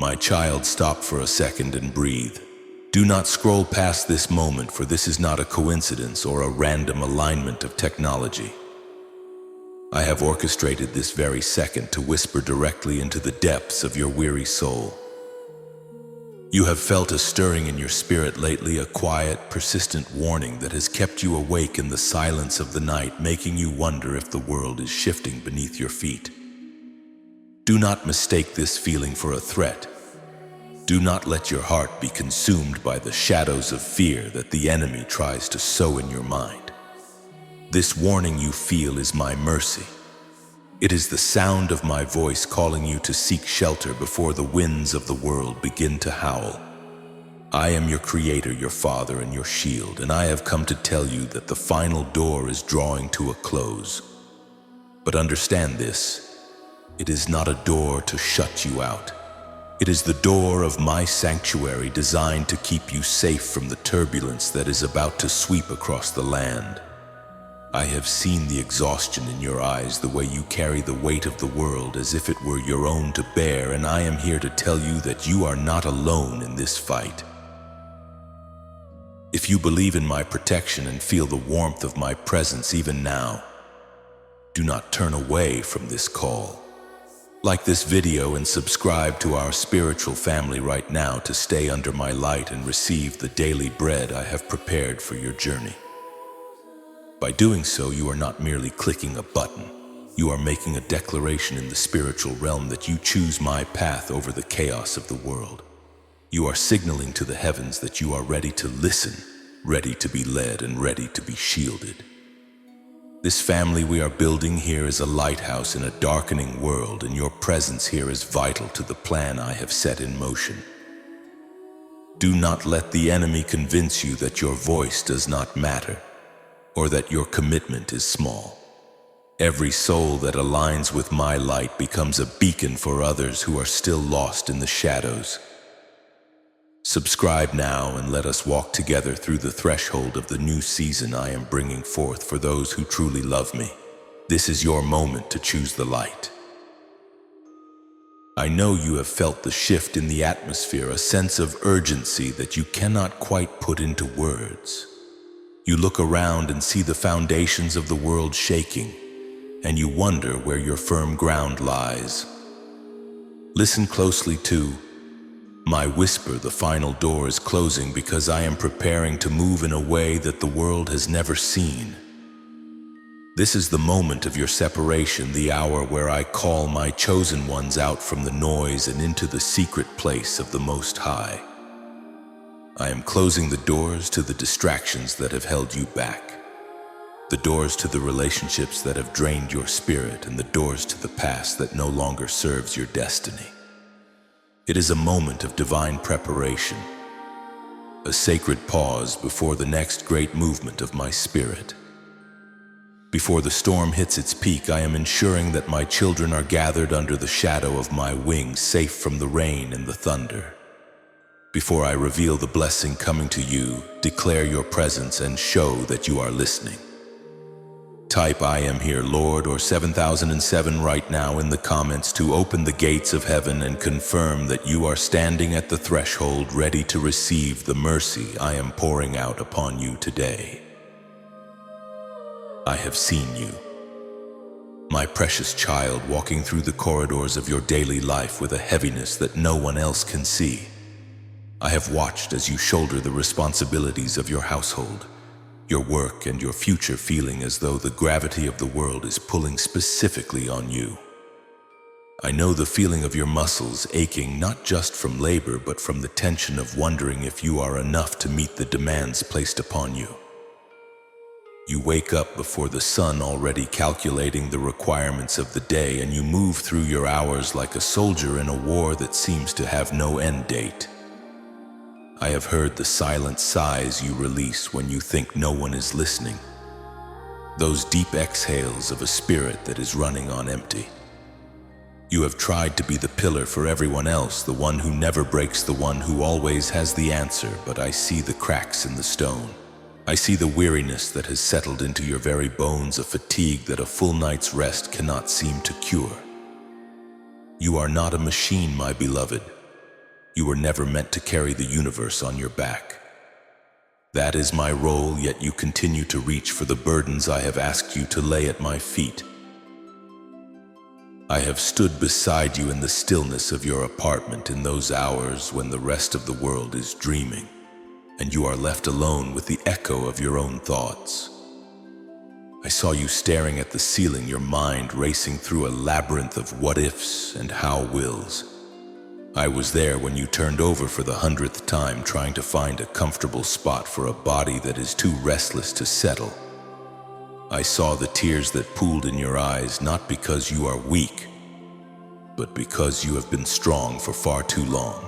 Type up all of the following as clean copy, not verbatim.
My child, stop for a second and breathe. Do not scroll past this moment, for this is not a coincidence or a random alignment of technology. I have orchestrated this very second to whisper directly into the depths of your weary soul. You have felt a stirring in your spirit lately, a quiet, persistent warning that has kept you awake in the silence of the night, making you wonder if the world is shifting beneath your feet. Do not mistake this feeling for a threat. Do not let your heart be consumed by the shadows of fear that the enemy tries to sow in your mind. This warning you feel is my mercy. It is the sound of my voice calling you to seek shelter before the winds of the world begin to howl. I am your creator, your father, and your shield, and I have come to tell you that the final door is drawing to a close. But understand this, it is not a door to shut you out. It is the door of my sanctuary, designed to keep you safe from the turbulence that is about to sweep across the land. I have seen the exhaustion in your eyes, the way you carry the weight of the world as if it were your own to bear, and I am here to tell you that you are not alone in this fight. If you believe in my protection and feel the warmth of my presence even now, do not turn away from this call. Like this video and subscribe to our spiritual family right now to stay under my light and receive the daily bread I have prepared for your journey. By doing so, you are not merely clicking a button. You are making a declaration in the spiritual realm that you choose my path over the chaos of the world. You are signaling to the heavens that you are ready to listen, ready to be led, and ready to be shielded. This family we are building here is a lighthouse in a darkening world, and your presence here is vital to the plan I have set in motion. Do not let the enemy convince you that your voice does not matter, or that your commitment is small. Every soul that aligns with my light becomes a beacon for others who are still lost in the shadows. Subscribe now and let us walk together through the threshold of the new season I am bringing forth for those who truly love me. This is your moment to choose the light. I know you have felt the shift in the atmosphere, a sense of urgency that you cannot quite put into words. You look around and see the foundations of the world shaking, and you wonder where your firm ground lies. Listen closely to my whisper. The final door is closing because I am preparing to move in a way that the world has never seen. This is the moment of your separation, the hour where I call my chosen ones out from the noise and into the secret place of the Most High. I am closing the doors to the distractions that have held you back, the doors to the relationships that have drained your spirit, and the doors to the past that no longer serves your destiny. It is a moment of divine preparation, a sacred pause before the next great movement of my spirit. Before the storm hits its peak, I am ensuring that my children are gathered under the shadow of my wings, safe from the rain and the thunder. Before I reveal the blessing coming to you, declare your presence and show that you are listening. Type "I am here, Lord" or 7007 right now in the comments to open the gates of heaven and confirm that you are standing at the threshold, ready to receive the mercy I am pouring out upon you today. I have seen you, my precious child, walking through the corridors of your daily life with a heaviness that no one else can see. I have watched as you shoulder the responsibilities of your household, your work, and your future, feeling as though the gravity of the world is pulling specifically on you. I know the feeling of your muscles aching, not just from labor, but from the tension of wondering if you are enough to meet the demands placed upon you. You wake up before the sun, already calculating the requirements of the day, and you move through your hours like a soldier in a war that seems to have no end date. I have heard the silent sighs you release when you think no one is listening. Those deep exhales of a spirit that is running on empty. You have tried to be the pillar for everyone else, the one who never breaks, the one who always has the answer, but I see the cracks in the stone. I see the weariness that has settled into your very bones, a fatigue that a full night's rest cannot seem to cure. You are not a machine, my beloved. You were never meant to carry the universe on your back. That is my role, yet you continue to reach for the burdens I have asked you to lay at my feet. I have stood beside you in the stillness of your apartment in those hours when the rest of the world is dreaming, and you are left alone with the echo of your own thoughts. I saw you staring at the ceiling, your mind racing through a labyrinth of what-ifs and how-wills. I was there when you turned over for the 100th time, trying to find a comfortable spot for a body that is too restless to settle. I saw the tears that pooled in your eyes, not because you are weak, but because you have been strong for far too long.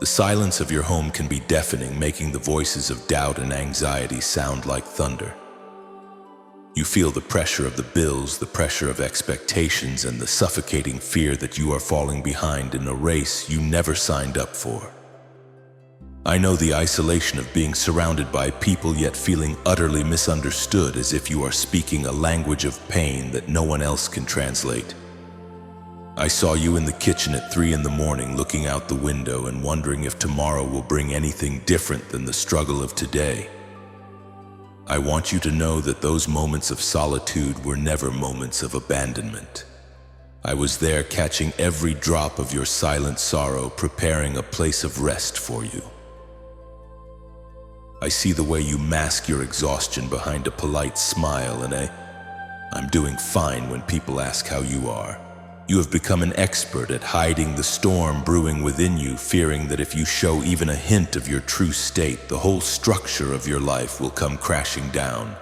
The silence of your home can be deafening, making the voices of doubt and anxiety sound like thunder. You feel the pressure of the bills, the pressure of expectations, and the suffocating fear that you are falling behind in a race you never signed up for. I know the isolation of being surrounded by people yet feeling utterly misunderstood, as if you are speaking a language of pain that no one else can translate. I saw you in the kitchen at 3 in the morning, looking out the window and wondering if tomorrow will bring anything different than the struggle of today. I want you to know that those moments of solitude were never moments of abandonment. I was there, catching every drop of your silent sorrow, preparing a place of rest for you. I see the way you mask your exhaustion behind a polite smile and "I'm doing fine" when people ask how you are. You have become an expert at hiding the storm brewing within you, fearing that if you show even a hint of your true state, the whole structure of your life will come crashing down.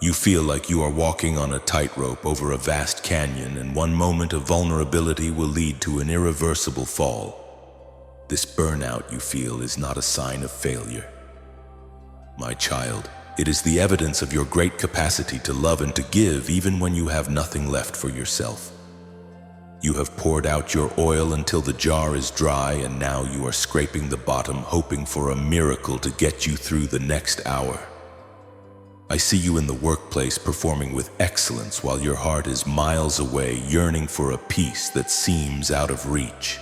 You feel like you are walking on a tightrope over a vast canyon, and one moment of vulnerability will lead to an irreversible fall. This burnout you feel is not a sign of failure. My child, it is the evidence of your great capacity to love and to give even when you have nothing left for yourself. You have poured out your oil until the jar is dry, and now you are scraping the bottom, hoping for a miracle to get you through the next hour. I see you in the workplace performing with excellence while your heart is miles away, yearning for a peace that seems out of reach.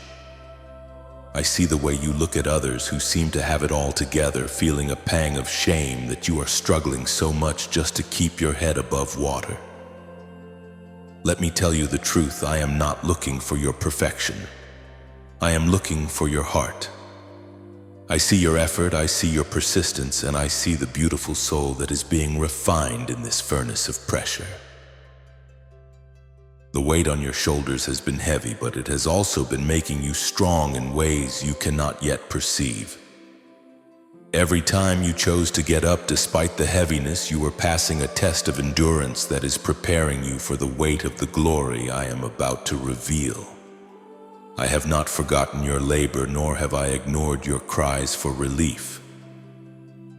I see the way you look at others who seem to have it all together, feeling a pang of shame that you are struggling so much just to keep your head above water. Let me tell you the truth, I am not looking for your perfection. I am looking for your heart. I see your effort, I see your persistence, and I see the beautiful soul that is being refined in this furnace of pressure. The weight on your shoulders has been heavy, but it has also been making you strong in ways you cannot yet perceive. Every time you chose to get up despite the heaviness, you were passing a test of endurance that is preparing you for the weight of the glory I am about to reveal. I have not forgotten your labor, nor have I ignored your cries for relief.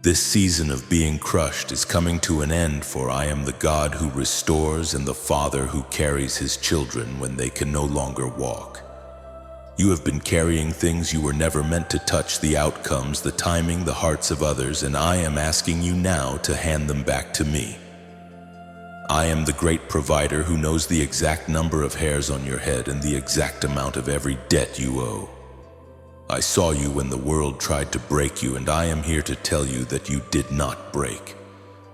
This season of being crushed is coming to an end, for I am the God who restores and the Father who carries his children when they can no longer walk. You have been carrying things you were never meant to touch, the outcomes, the timing, the hearts of others, and I am asking you now to hand them back to me. I am the great provider who knows the exact number of hairs on your head and the exact amount of every debt you owe. I saw you when the world tried to break you, and I am here to tell you that you did not break.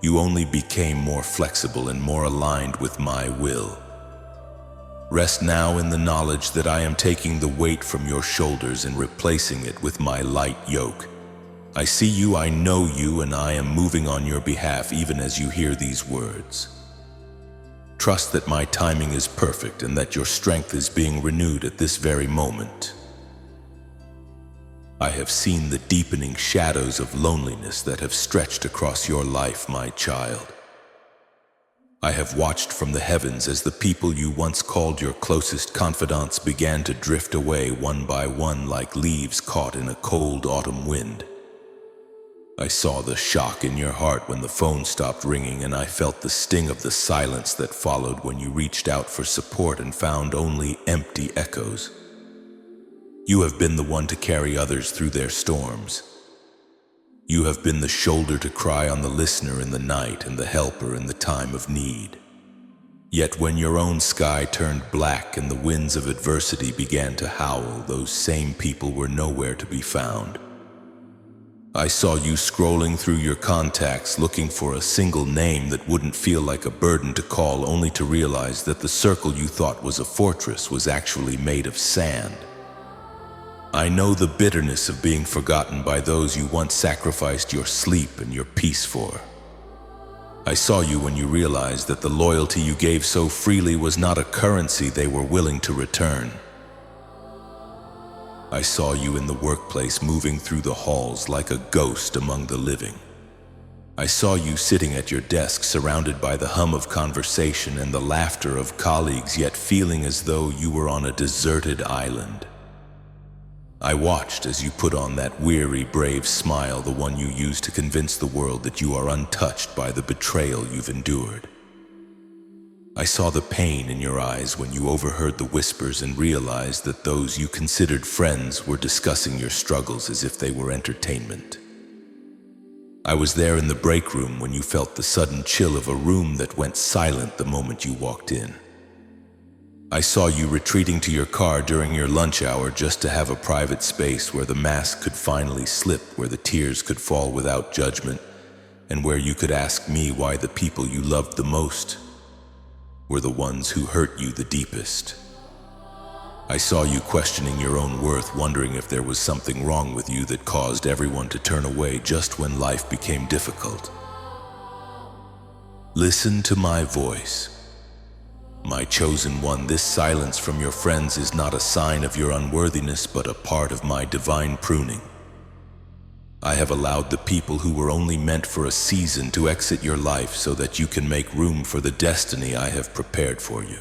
You only became more flexible and more aligned with my will. Rest now in the knowledge that I am taking the weight from your shoulders and replacing it with my light yoke. I see you, I know you, and I am moving on your behalf even as you hear these words. Trust that my timing is perfect and that your strength is being renewed at this very moment. I have seen the deepening shadows of loneliness that have stretched across your life, my child. I have watched from the heavens as the people you once called your closest confidants began to drift away one by one like leaves caught in a cold autumn wind. I saw the shock in your heart when the phone stopped ringing, and I felt the sting of the silence that followed when you reached out for support and found only empty echoes. You have been the one to carry others through their storms. You have been the shoulder to cry on, the listener in the night, and the helper in the time of need. Yet when your own sky turned black and the winds of adversity began to howl, those same people were nowhere to be found. I saw you scrolling through your contacts looking for a single name that wouldn't feel like a burden to call, only to realize that the circle you thought was a fortress was actually made of sand. I know the bitterness of being forgotten by those you once sacrificed your sleep and your peace for. I saw you when you realized that the loyalty you gave so freely was not a currency they were willing to return. I saw you in the workplace moving through the halls like a ghost among the living. I saw you sitting at your desk surrounded by the hum of conversation and the laughter of colleagues, yet feeling as though you were on a deserted island. I watched as you put on that weary, brave smile, the one you use to convince the world that you are untouched by the betrayal you've endured. I saw the pain in your eyes when you overheard the whispers and realized that those you considered friends were discussing your struggles as if they were entertainment. I was there in the break room when you felt the sudden chill of a room that went silent the moment you walked in. I saw you retreating to your car during your lunch hour just to have a private space where the mask could finally slip, where the tears could fall without judgment, and where you could ask me why the people you loved the most were the ones who hurt you the deepest. I saw you questioning your own worth, wondering if there was something wrong with you that caused everyone to turn away just when life became difficult. Listen to my voice. My chosen one, this silence from your friends is not a sign of your unworthiness, but a part of my divine pruning. I have allowed the people who were only meant for a season to exit your life so that you can make room for the destiny I have prepared for you.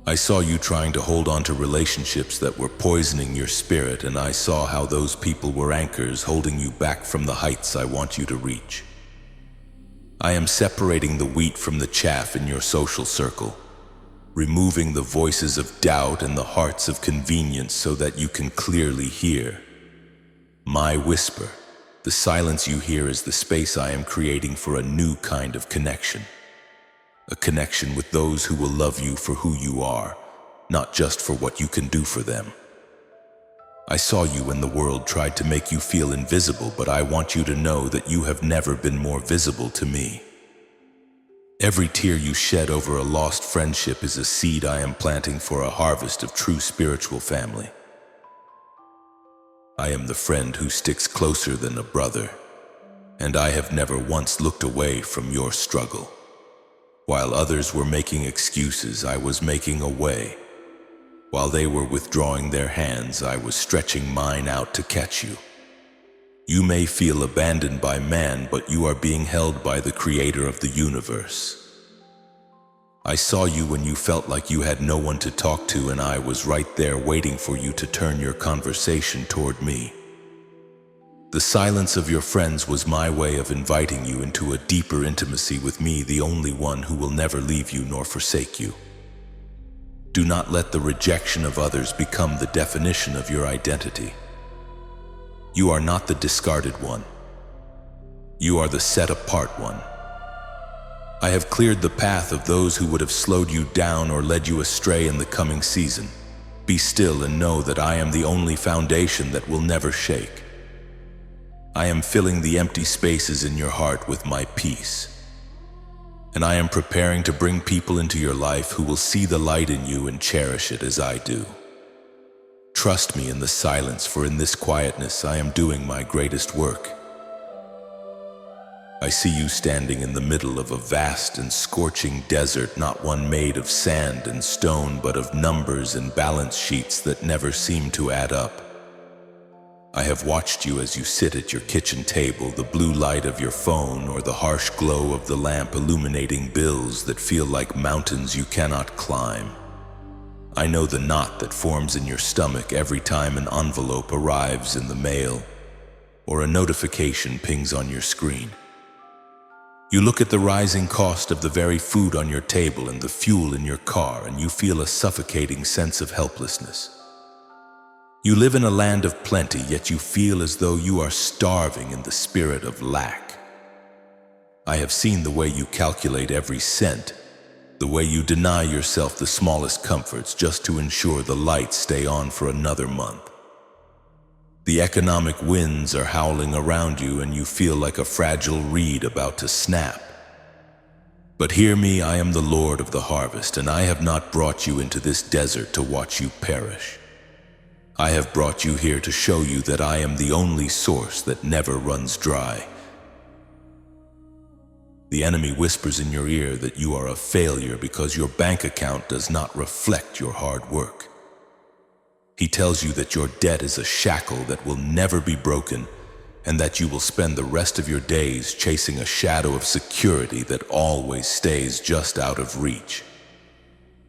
I saw you trying to hold on to relationships that were poisoning your spirit, and I saw how those people were anchors holding you back from the heights I want you to reach. I am separating the wheat from the chaff in your social circle, removing the voices of doubt and the hearts of convenience so that you can clearly hear my whisper. The silence you hear is the space I am creating for a new kind of connection. A connection with those who will love you for who you are, not just for what you can do for them. I saw you when the world tried to make you feel invisible, but I want you to know that you have never been more visible to me. Every tear you shed over a lost friendship is a seed I am planting for a harvest of true spiritual family. I am the friend who sticks closer than a brother, and I have never once looked away from your struggle. While others were making excuses, I was making a way. While they were withdrawing their hands, I was stretching mine out to catch you. You may feel abandoned by man, but you are being held by the creator of the universe. I saw you when you felt like you had no one to talk to, and I was right there waiting for you to turn your conversation toward me. The silence of your friends was my way of inviting you into a deeper intimacy with me, the only one who will never leave you nor forsake you. Do not let the rejection of others become the definition of your identity. You are not the discarded one. You are the set-apart one. I have cleared the path of those who would have slowed you down or led you astray in the coming season. Be still and know that I am the only foundation that will never shake. I am filling the empty spaces in your heart with my peace. And I am preparing to bring people into your life who will see the light in you and cherish it as I do. Trust me in the silence, for in this quietness I am doing my greatest work. I see you standing in the middle of a vast and scorching desert, not one made of sand and stone, but of numbers and balance sheets that never seem to add up. I have watched you as you sit at your kitchen table, the blue light of your phone or the harsh glow of the lamp illuminating bills that feel like mountains you cannot climb. I know the knot that forms in your stomach every time an envelope arrives in the mail or a notification pings on your screen. You look at the rising cost of the very food on your table and the fuel in your car, and you feel a suffocating sense of helplessness. You live in a land of plenty, yet you feel as though you are starving in the spirit of lack. I have seen the way you calculate every cent, The way you deny yourself the smallest comforts just to ensure the lights stay on for another month. The economic winds are howling around you and you feel like a fragile reed about to snap. But hear me, I am the Lord of the harvest, and I have not brought you into this desert to watch you perish. I have brought you here to show you that I am the only source that never runs dry. The enemy whispers in your ear that you are a failure because your bank account does not reflect your hard work. He tells you that your debt is a shackle that will never be broken, and that you will spend the rest of your days chasing a shadow of security that always stays just out of reach.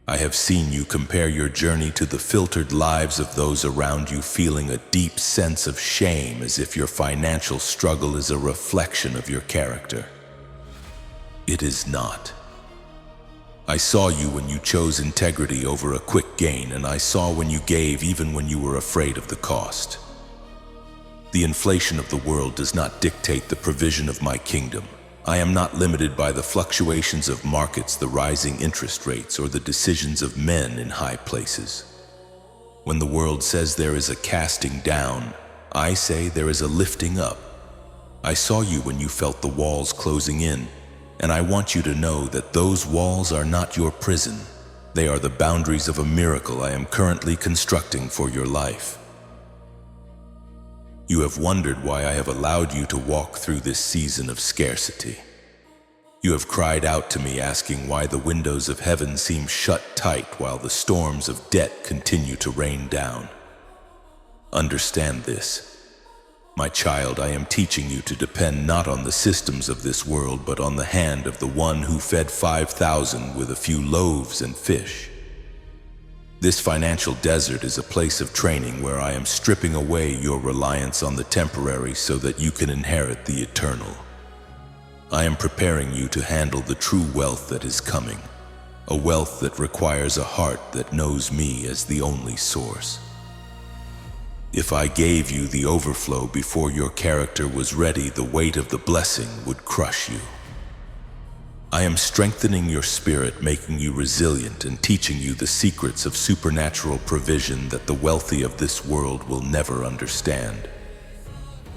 I have seen you compare your journey to the filtered lives of those around you, feeling a deep sense of shame as if your financial struggle is a reflection of your character. It is not. I saw you when you chose integrity over a quick gain, and I saw when you gave even when you were afraid of the cost. The inflation of the world does not dictate the provision of my kingdom. I am not limited by the fluctuations of markets, the rising interest rates, or the decisions of men in high places. When the world says there is a casting down, I say there is a lifting up. I saw you when you felt the walls closing in, and I want you to know that those walls are not your prison. They are the boundaries of a miracle I am currently constructing for your life. You have wondered why I have allowed you to walk through this season of scarcity. You have cried out to me asking why the windows of heaven seem shut tight while the storms of debt continue to rain down. Understand this. My child, I am teaching you to depend not on the systems of this world, but on the hand of the one who fed 5,000 with a few loaves and fish. This financial desert is a place of training where I am stripping away your reliance on the temporary so that you can inherit the eternal. I am preparing you to handle the true wealth that is coming, a wealth that requires a heart that knows me as the only source. If I gave you the overflow before your character was ready, the weight of the blessing would crush you. I am strengthening your spirit, making you resilient, and teaching you the secrets of supernatural provision that the wealthy of this world will never understand.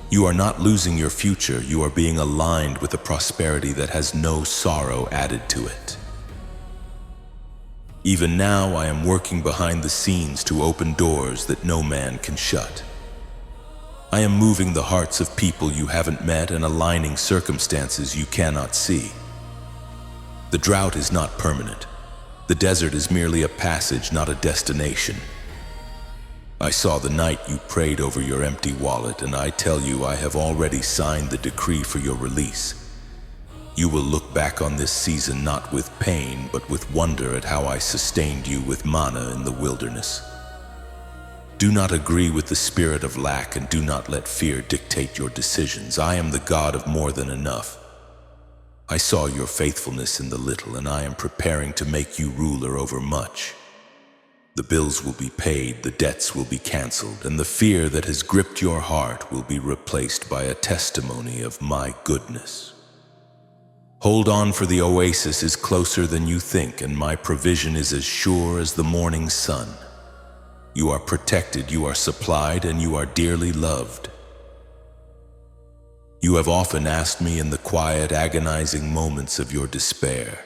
You are not losing your future, you are being aligned with a prosperity that has no sorrow added to it. Even now, I am working behind the scenes to open doors that no man can shut. I am moving the hearts of people you haven't met and aligning circumstances you cannot see. The drought is not permanent. The desert is merely a passage, not a destination. I saw the night you prayed over your empty wallet, and I tell you I have already signed the decree for your release. You will look back on this season not with pain, but with wonder at how I sustained you with manna in the wilderness. Do not agree with the spirit of lack, and do not let fear dictate your decisions. I am the God of more than enough. I saw your faithfulness in the little, and I am preparing to make you ruler over much. The bills will be paid, the debts will be canceled, and the fear that has gripped your heart will be replaced by a testimony of my goodness. Hold on, for the oasis is closer than you think, and my provision is as sure as the morning sun. You are protected, you are supplied, and you are dearly loved. You have often asked me in the quiet, agonizing moments of your despair,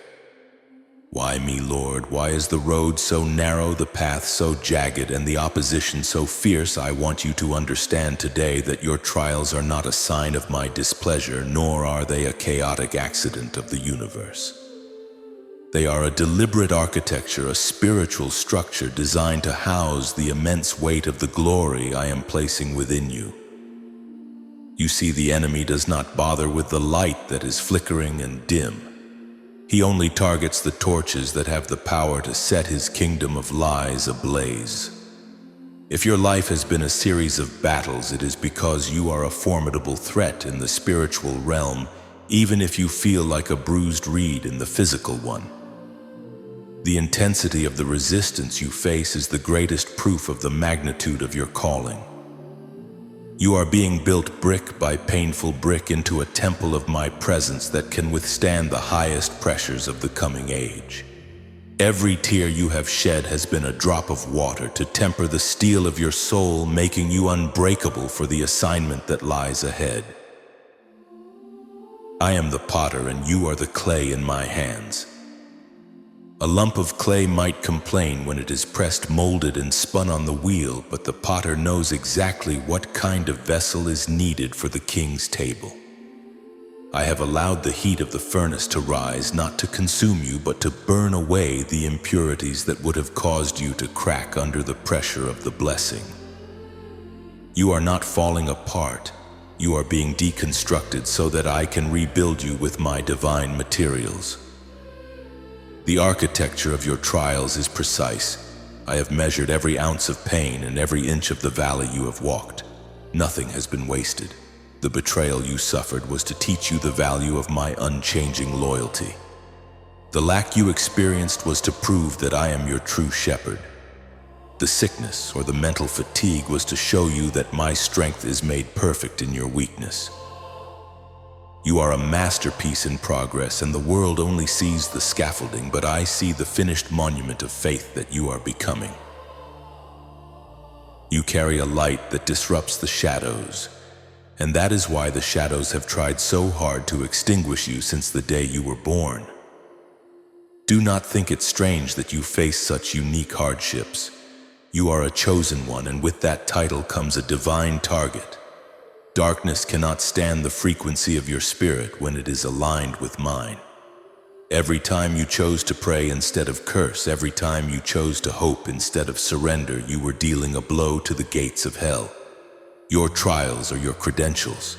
"Why me, Lord? Why is the road so narrow, the path so jagged, and the opposition so fierce?" I want you to understand today that your trials are not a sign of my displeasure, nor are they a chaotic accident of the universe. They are a deliberate architecture, a spiritual structure designed to house the immense weight of the glory I am placing within you. You see, the enemy does not bother with the light that is flickering and dim. He only targets the torches that have the power to set his kingdom of lies ablaze. If your life has been a series of battles, it is because you are a formidable threat in the spiritual realm, even if you feel like a bruised reed in the physical one. The intensity of the resistance you face is the greatest proof of the magnitude of your calling. You are being built brick by painful brick into a temple of my presence that can withstand the highest pressures of the coming age. Every tear you have shed has been a drop of water to temper the steel of your soul, making you unbreakable for the assignment that lies ahead. I am the potter and you are the clay in my hands. A lump of clay might complain when it is pressed, molded, and spun on the wheel, but the potter knows exactly what kind of vessel is needed for the king's table. I have allowed the heat of the furnace to rise, not to consume you, but to burn away the impurities that would have caused you to crack under the pressure of the blessing. You are not falling apart. You are being deconstructed so that I can rebuild you with my divine materials. The architecture of your trials is precise. I have measured every ounce of pain and every inch of the valley you have walked. Nothing has been wasted. The betrayal you suffered was to teach you the value of my unchanging loyalty. The lack you experienced was to prove that I am your true shepherd. The sickness or the mental fatigue was to show you that my strength is made perfect in your weakness. You are a masterpiece in progress, and the world only sees the scaffolding, but I see the finished monument of faith that you are becoming. You carry a light that disrupts the shadows, and that is why the shadows have tried so hard to extinguish you since the day you were born. Do not think it strange that you face such unique hardships. You are a chosen one, and with that title comes a divine target. Darkness cannot stand the frequency of your spirit when it is aligned with mine. Every time you chose to pray instead of curse, every time you chose to hope instead of surrender, you were dealing a blow to the gates of hell. Your trials are your credentials.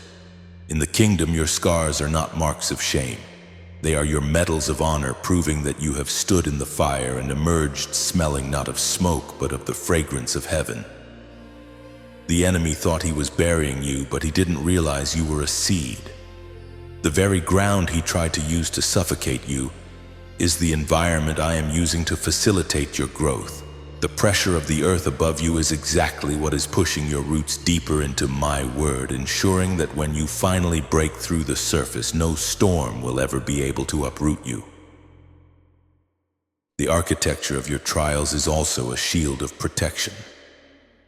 In the kingdom, your scars are not marks of shame. They are your medals of honor, proving that you have stood in the fire and emerged smelling not of smoke, but of the fragrance of heaven. The enemy thought he was burying you, but he didn't realize you were a seed. The very ground he tried to use to suffocate you is the environment I am using to facilitate your growth. The pressure of the earth above you is exactly what is pushing your roots deeper into my word, ensuring that when you finally break through the surface, no storm will ever be able to uproot you. The architecture of your trials is also a shield of protection.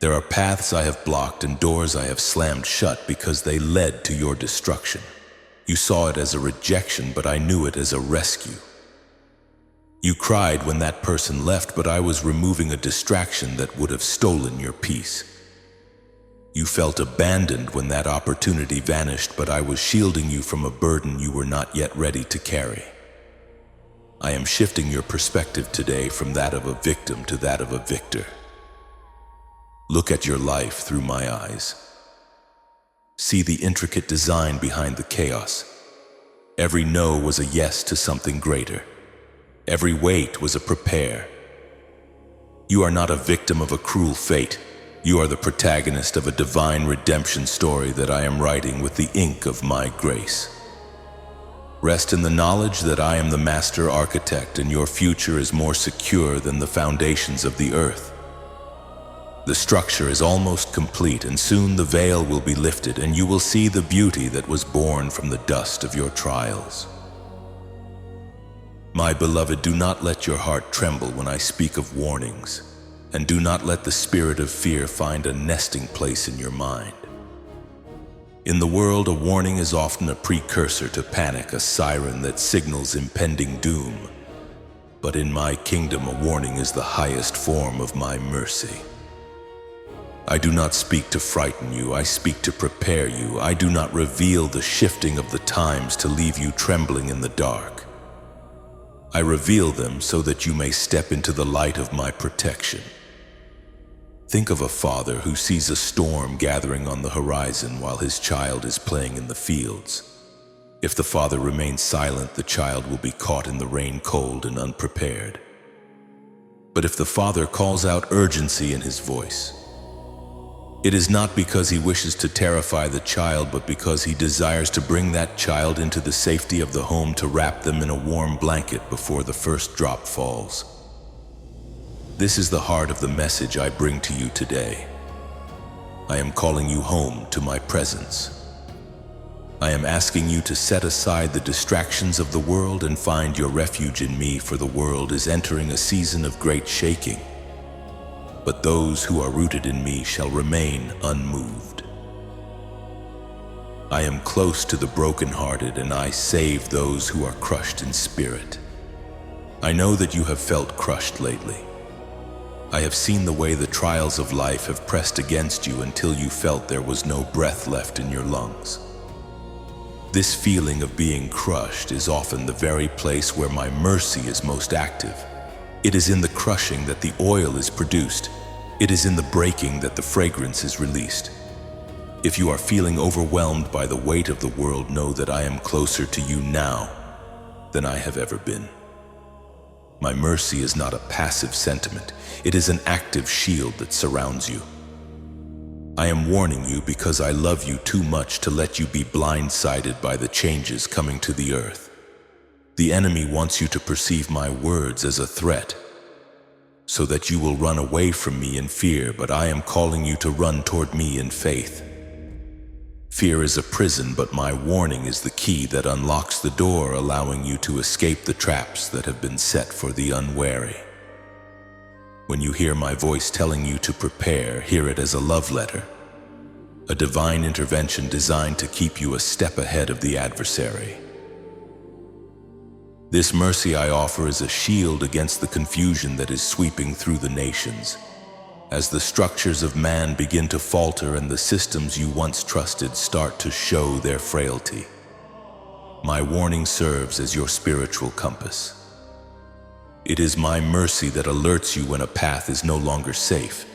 There are paths I have blocked and doors I have slammed shut because they led to your destruction. You saw it as a rejection, but I knew it as a rescue. You cried when that person left, but I was removing a distraction that would have stolen your peace. You felt abandoned when that opportunity vanished, but I was shielding you from a burden you were not yet ready to carry. I am shifting your perspective today from that of a victim to that of a victor. Look at your life through my eyes. See the intricate design behind the chaos. Every no was a yes to something greater. Every wait was a prepare. You are not a victim of a cruel fate. You are the protagonist of a divine redemption story that I am writing with the ink of my grace. Rest in the knowledge that I am the master architect, and your future is more secure than the foundations of the earth. The structure is almost complete, and soon the veil will be lifted, and you will see the beauty that was born from the dust of your trials. My beloved, do not let your heart tremble when I speak of warnings, and do not let the spirit of fear find a nesting place in your mind. In the world, a warning is often a precursor to panic, a siren that signals impending doom. But in my kingdom, a warning is the highest form of my mercy. I do not speak to frighten you, I speak to prepare you. I do not reveal the shifting of the times to leave you trembling in the dark. I reveal them so that you may step into the light of my protection. Think of a father who sees a storm gathering on the horizon while his child is playing in the fields. If the father remains silent, the child will be caught in the rain, cold and unprepared. But if the father calls out urgency in his voice, it is not because he wishes to terrify the child, but because he desires to bring that child into the safety of the home, to wrap them in a warm blanket before the first drop falls. This is the heart of the message I bring to you today. I am calling you home to my presence. I am asking you to set aside the distractions of the world and find your refuge in me, for the world is entering a season of great shaking. But those who are rooted in me shall remain unmoved. I am close to the brokenhearted, and I save those who are crushed in spirit. I know that you have felt crushed lately. I have seen the way the trials of life have pressed against you until you felt there was no breath left in your lungs. This feeling of being crushed is often the very place where my mercy is most active. It is in the crushing that the oil is produced. It is in the breaking that the fragrance is released. If you are feeling overwhelmed by the weight of the world, know that I am closer to you now than I have ever been. My mercy is not a passive sentiment. It is an active shield that surrounds you. I am warning you because I love you too much to let you be blindsided by the changes coming to the earth. The enemy wants you to perceive my words as a threat, so that you will run away from me in fear, but I am calling you to run toward me in faith. Fear is a prison, but my warning is the key that unlocks the door, allowing you to escape the traps that have been set for the unwary. When you hear my voice telling you to prepare, hear it as a love letter, a divine intervention designed to keep you a step ahead of the adversary. This mercy I offer is a shield against the confusion that is sweeping through the nations. As the structures of man begin to falter and the systems you once trusted start to show their frailty, my warning serves as your spiritual compass. It is my mercy that alerts you when a path is no longer safe.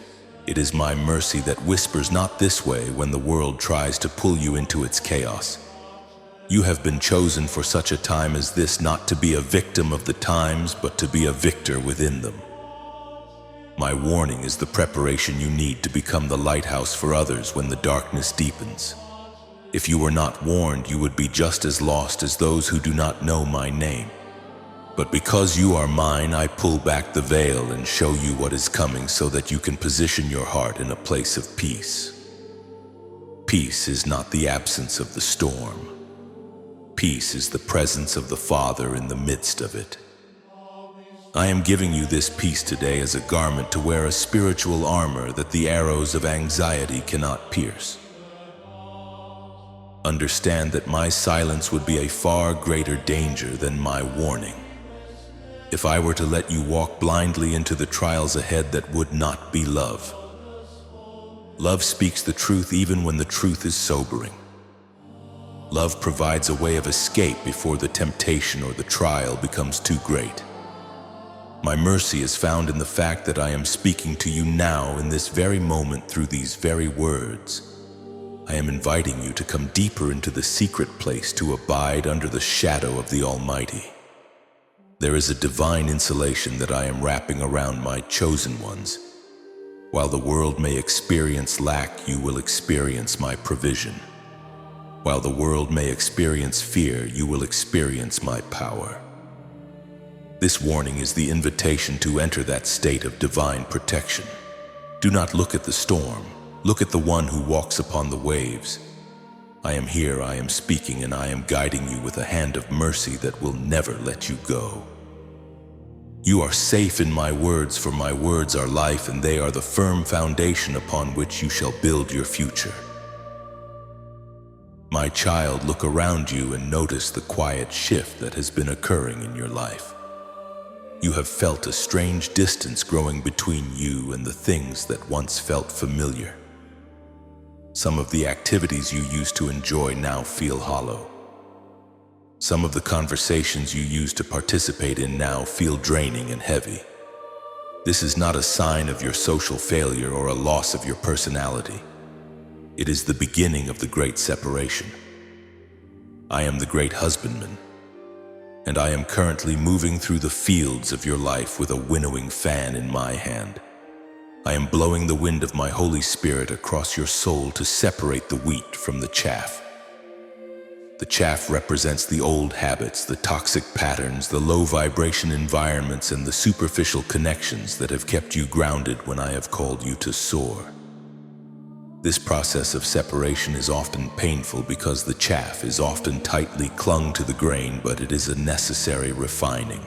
It is my mercy that whispers not this way when the world tries to pull you into its chaos. You have been chosen for such a time as this, not to be a victim of the times, but to be a victor within them. My warning is the preparation you need to become the lighthouse for others when the darkness deepens. If you were not warned, you would be just as lost as those who do not know my name. But because you are mine, I pull back the veil and show you what is coming so that you can position your heart in a place of peace. Peace is not the absence of the storm. Peace is the presence of the Father in the midst of it. I am giving you this peace today as a garment to wear, a spiritual armor that the arrows of anxiety cannot pierce. Understand that my silence would be a far greater danger than my warning. If I were to let you walk blindly into the trials ahead, that would not be love. Love speaks the truth even when the truth is sobering. Love provides a way of escape before the temptation or the trial becomes too great. My mercy is found in the fact that I am speaking to you now in this very moment through these very words. I am inviting you to come deeper into the secret place, to abide under the shadow of the Almighty. There is a divine insulation that I am wrapping around my chosen ones. While the world may experience lack, you will experience my provision. While the world may experience fear, you will experience my power. This warning is the invitation to enter that state of divine protection. Do not look at the storm. Look at the one who walks upon the waves. I am here, I am speaking, and I am guiding you with a hand of mercy that will never let you go. You are safe in my words, for my words are life, and they are the firm foundation upon which you shall build your future. My child, look around you and notice the quiet shift that has been occurring in your life. You have felt a strange distance growing between you and the things that once felt familiar. Some of the activities you used to enjoy now feel hollow. Some of the conversations you used to participate in now feel draining and heavy. This is not a sign of your social failure or a loss of your personality. It is the beginning of the great separation. I am the great husbandman, and I am currently moving through the fields of your life with a winnowing fan in my hand. I am blowing the wind of my Holy Spirit across your soul to separate the wheat from the chaff. The chaff represents the old habits, the toxic patterns, the low vibration environments, and the superficial connections that have kept you grounded when I have called you to soar. This process of separation is often painful because the chaff is often tightly clung to the grain, but it is a necessary refining.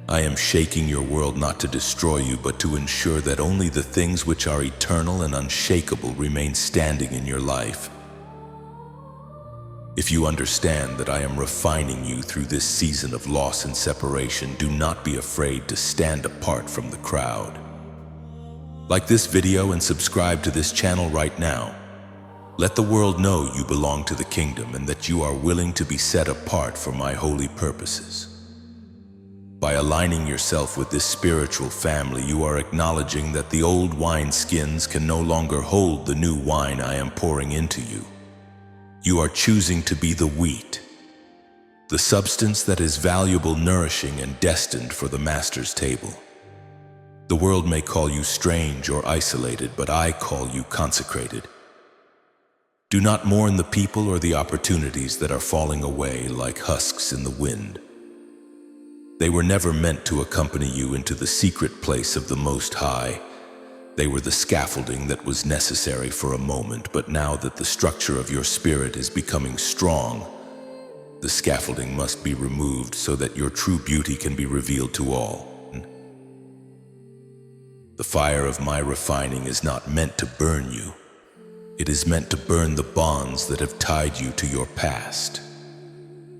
I am shaking your world not to destroy you, but to ensure that only the things which are eternal and unshakable remain standing in your life. If you understand that I am refining you through this season of loss and separation, do not be afraid to stand apart from the crowd. Like this video and subscribe to this channel right now. Let the world know you belong to the kingdom and that you are willing to be set apart for my holy purposes. By aligning yourself with this spiritual family, you are acknowledging that the old wineskins can no longer hold the new wine I am pouring into you. You are choosing to be the wheat, the substance that is valuable, nourishing, and destined for the Master's table. The world may call you strange or isolated, but I call you consecrated. Do not mourn the people or the opportunities that are falling away like husks in the wind. They were never meant to accompany you into the secret place of the Most High. They were the scaffolding that was necessary for a moment, but now that the structure of your spirit is becoming strong, the scaffolding must be removed so that your true beauty can be revealed to all. The fire of my refining is not meant to burn you. It is meant to burn the bonds that have tied you to your past.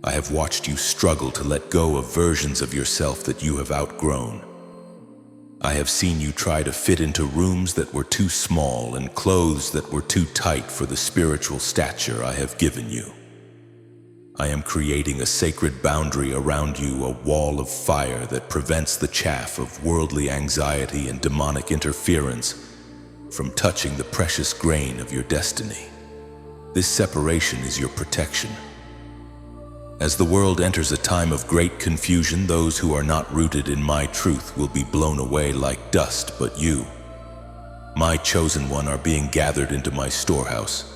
I have watched you struggle to let go of versions of yourself that you have outgrown. I have seen you try to fit into rooms that were too small and clothes that were too tight for the spiritual stature I have given you. I am creating a sacred boundary around you, a wall of fire that prevents the chaff of worldly anxiety and demonic interference from touching the precious grain of your destiny. This separation is your protection. As the world enters a time of great confusion, those who are not rooted in my truth will be blown away like dust, but you, my chosen one, are being gathered into my storehouse.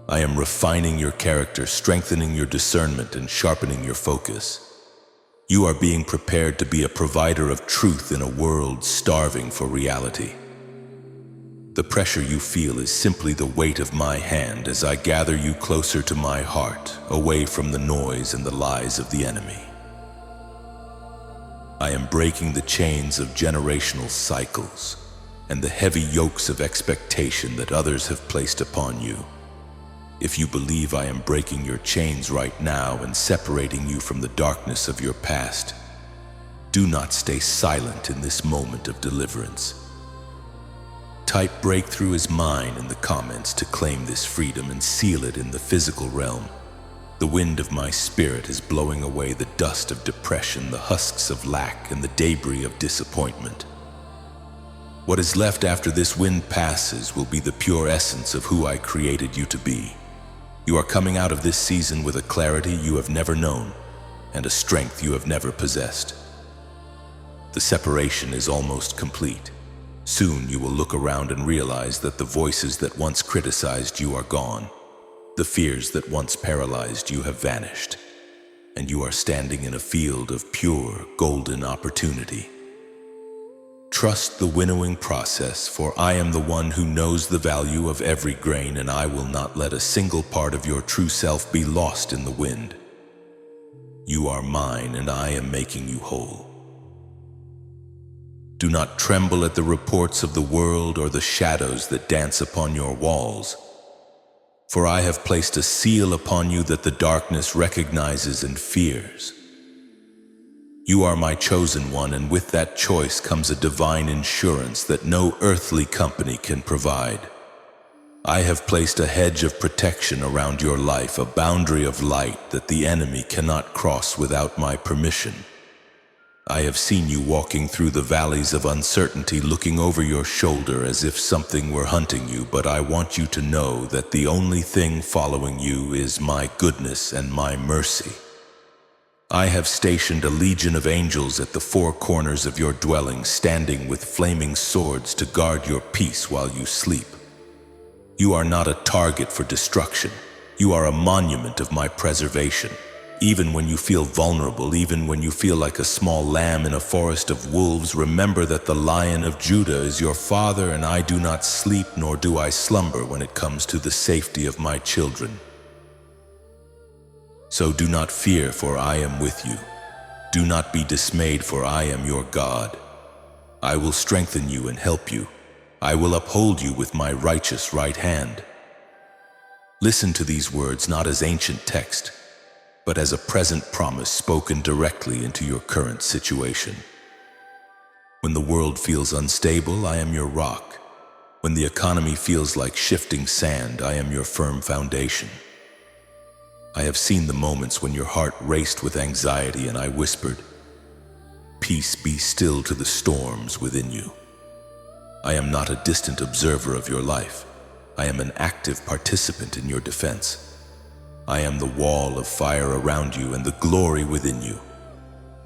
I am refining your character, strengthening your discernment, and sharpening your focus. You are being prepared to be a provider of truth in a world starving for reality. The pressure you feel is simply the weight of my hand as I gather you closer to my heart, away from the noise and the lies of the enemy. I am breaking the chains of generational cycles and the heavy yokes of expectation that others have placed upon you. If you believe I am breaking your chains right now and separating you from the darkness of your past, do not stay silent in this moment of deliverance. Type "breakthrough is mine" in the comments to claim this freedom and seal it in the physical realm. The wind of my spirit is blowing away the dust of depression, the husks of lack, and the debris of disappointment. What is left after this wind passes will be the pure essence of who I created you to be. You are coming out of this season with a clarity you have never known and a strength you have never possessed. The separation is almost complete. Soon you will look around and realize that the voices that once criticized you are gone. The fears that once paralyzed you have vanished, and you are standing in a field of pure, golden opportunity. Trust the winnowing process, for I am the one who knows the value of every grain, and I will not let a single part of your true self be lost in the wind. You are mine, and I am making you whole. Do not tremble at the reports of the world or the shadows that dance upon your walls, for I have placed a seal upon you that the darkness recognizes and fears. You are my chosen one, and with that choice comes a divine insurance that no earthly company can provide. I have placed a hedge of protection around your life, a boundary of light that the enemy cannot cross without my permission. I have seen you walking through the valleys of uncertainty, looking over your shoulder as if something were hunting you, but I want you to know that the only thing following you is my goodness and my mercy. I have stationed a legion of angels at the four corners of your dwelling, standing with flaming swords to guard your peace while you sleep. You are not a target for destruction. You are a monument of my preservation. Even when you feel vulnerable, even when you feel like a small lamb in a forest of wolves, remember that the Lion of Judah is your father, and I do not sleep nor do I slumber when it comes to the safety of my children. So do not fear, for I am with you. Do not be dismayed, for I am your God. I will strengthen you and help you. I will uphold you with my righteous right hand. Listen to these words not as ancient text, but as a present promise spoken directly into your current situation. When the world feels unstable, I am your rock. When the economy feels like shifting sand, I am your firm foundation. I have seen the moments when your heart raced with anxiety and I whispered, "Peace, be still," to the storms within you. I am not a distant observer of your life. I am an active participant in your defense. I am the wall of fire around you and the glory within you.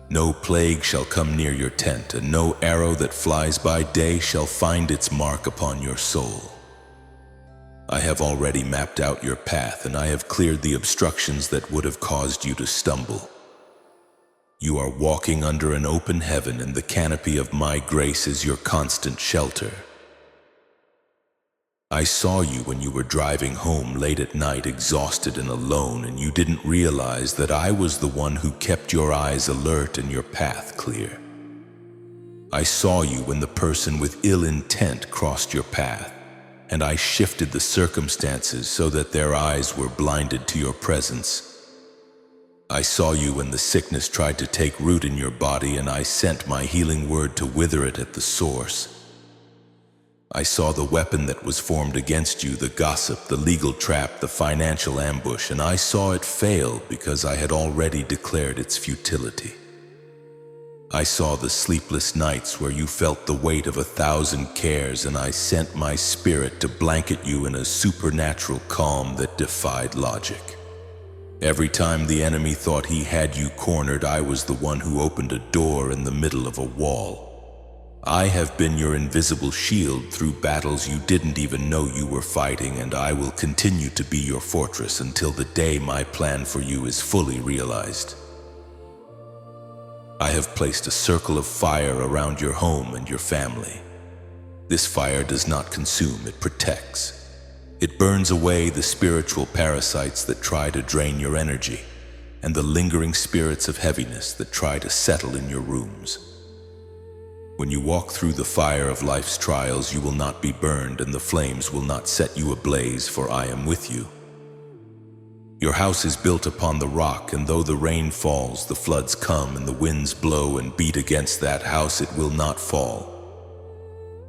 No plague shall come near your tent, and no arrow that flies by day shall find its mark upon your soul. I have already mapped out your path, and I have cleared the obstructions that would have caused you to stumble. You are walking under an open heaven, and the canopy of my grace is your constant shelter. I saw you when you were driving home late at night, exhausted and alone, and you didn't realize that I was the one who kept your eyes alert and your path clear. I saw you when the person with ill intent crossed your path, and I shifted the circumstances so that their eyes were blinded to your presence. I saw you when the sickness tried to take root in your body, and I sent my healing word to wither it at the source. I saw the weapon that was formed against you, the gossip, the legal trap, the financial ambush, and I saw it fail because I had already declared its futility. I saw the sleepless nights where you felt the weight of 1,000 cares, and I sent my spirit to blanket you in a supernatural calm that defied logic. Every time the enemy thought he had you cornered, I was the one who opened a door in the middle of a wall. I have been your invisible shield through battles you didn't even know you were fighting, and I will continue to be your fortress until the day my plan for you is fully realized. I have placed a circle of fire around your home and your family. This fire does not consume, it protects. It burns away the spiritual parasites that try to drain your energy, and the lingering spirits of heaviness that try to settle in your rooms. When you walk through the fire of life's trials, you will not be burned, and the flames will not set you ablaze, for I am with you. Your house is built upon the rock, and though the rain falls, the floods come, and the winds blow and beat against that house, it will not fall.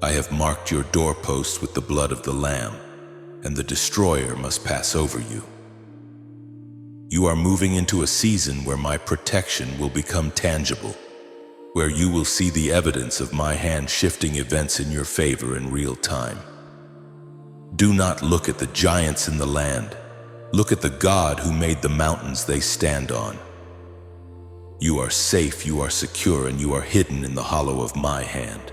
I have marked your doorposts with the blood of the Lamb, and the destroyer must pass over you. You are moving into a season where my protection will become tangible, where you will see the evidence of my hand shifting events in your favor in real time. Do not look at the giants in the land. Look at the God who made the mountains they stand on. You are safe, you are secure, and you are hidden in the hollow of my hand.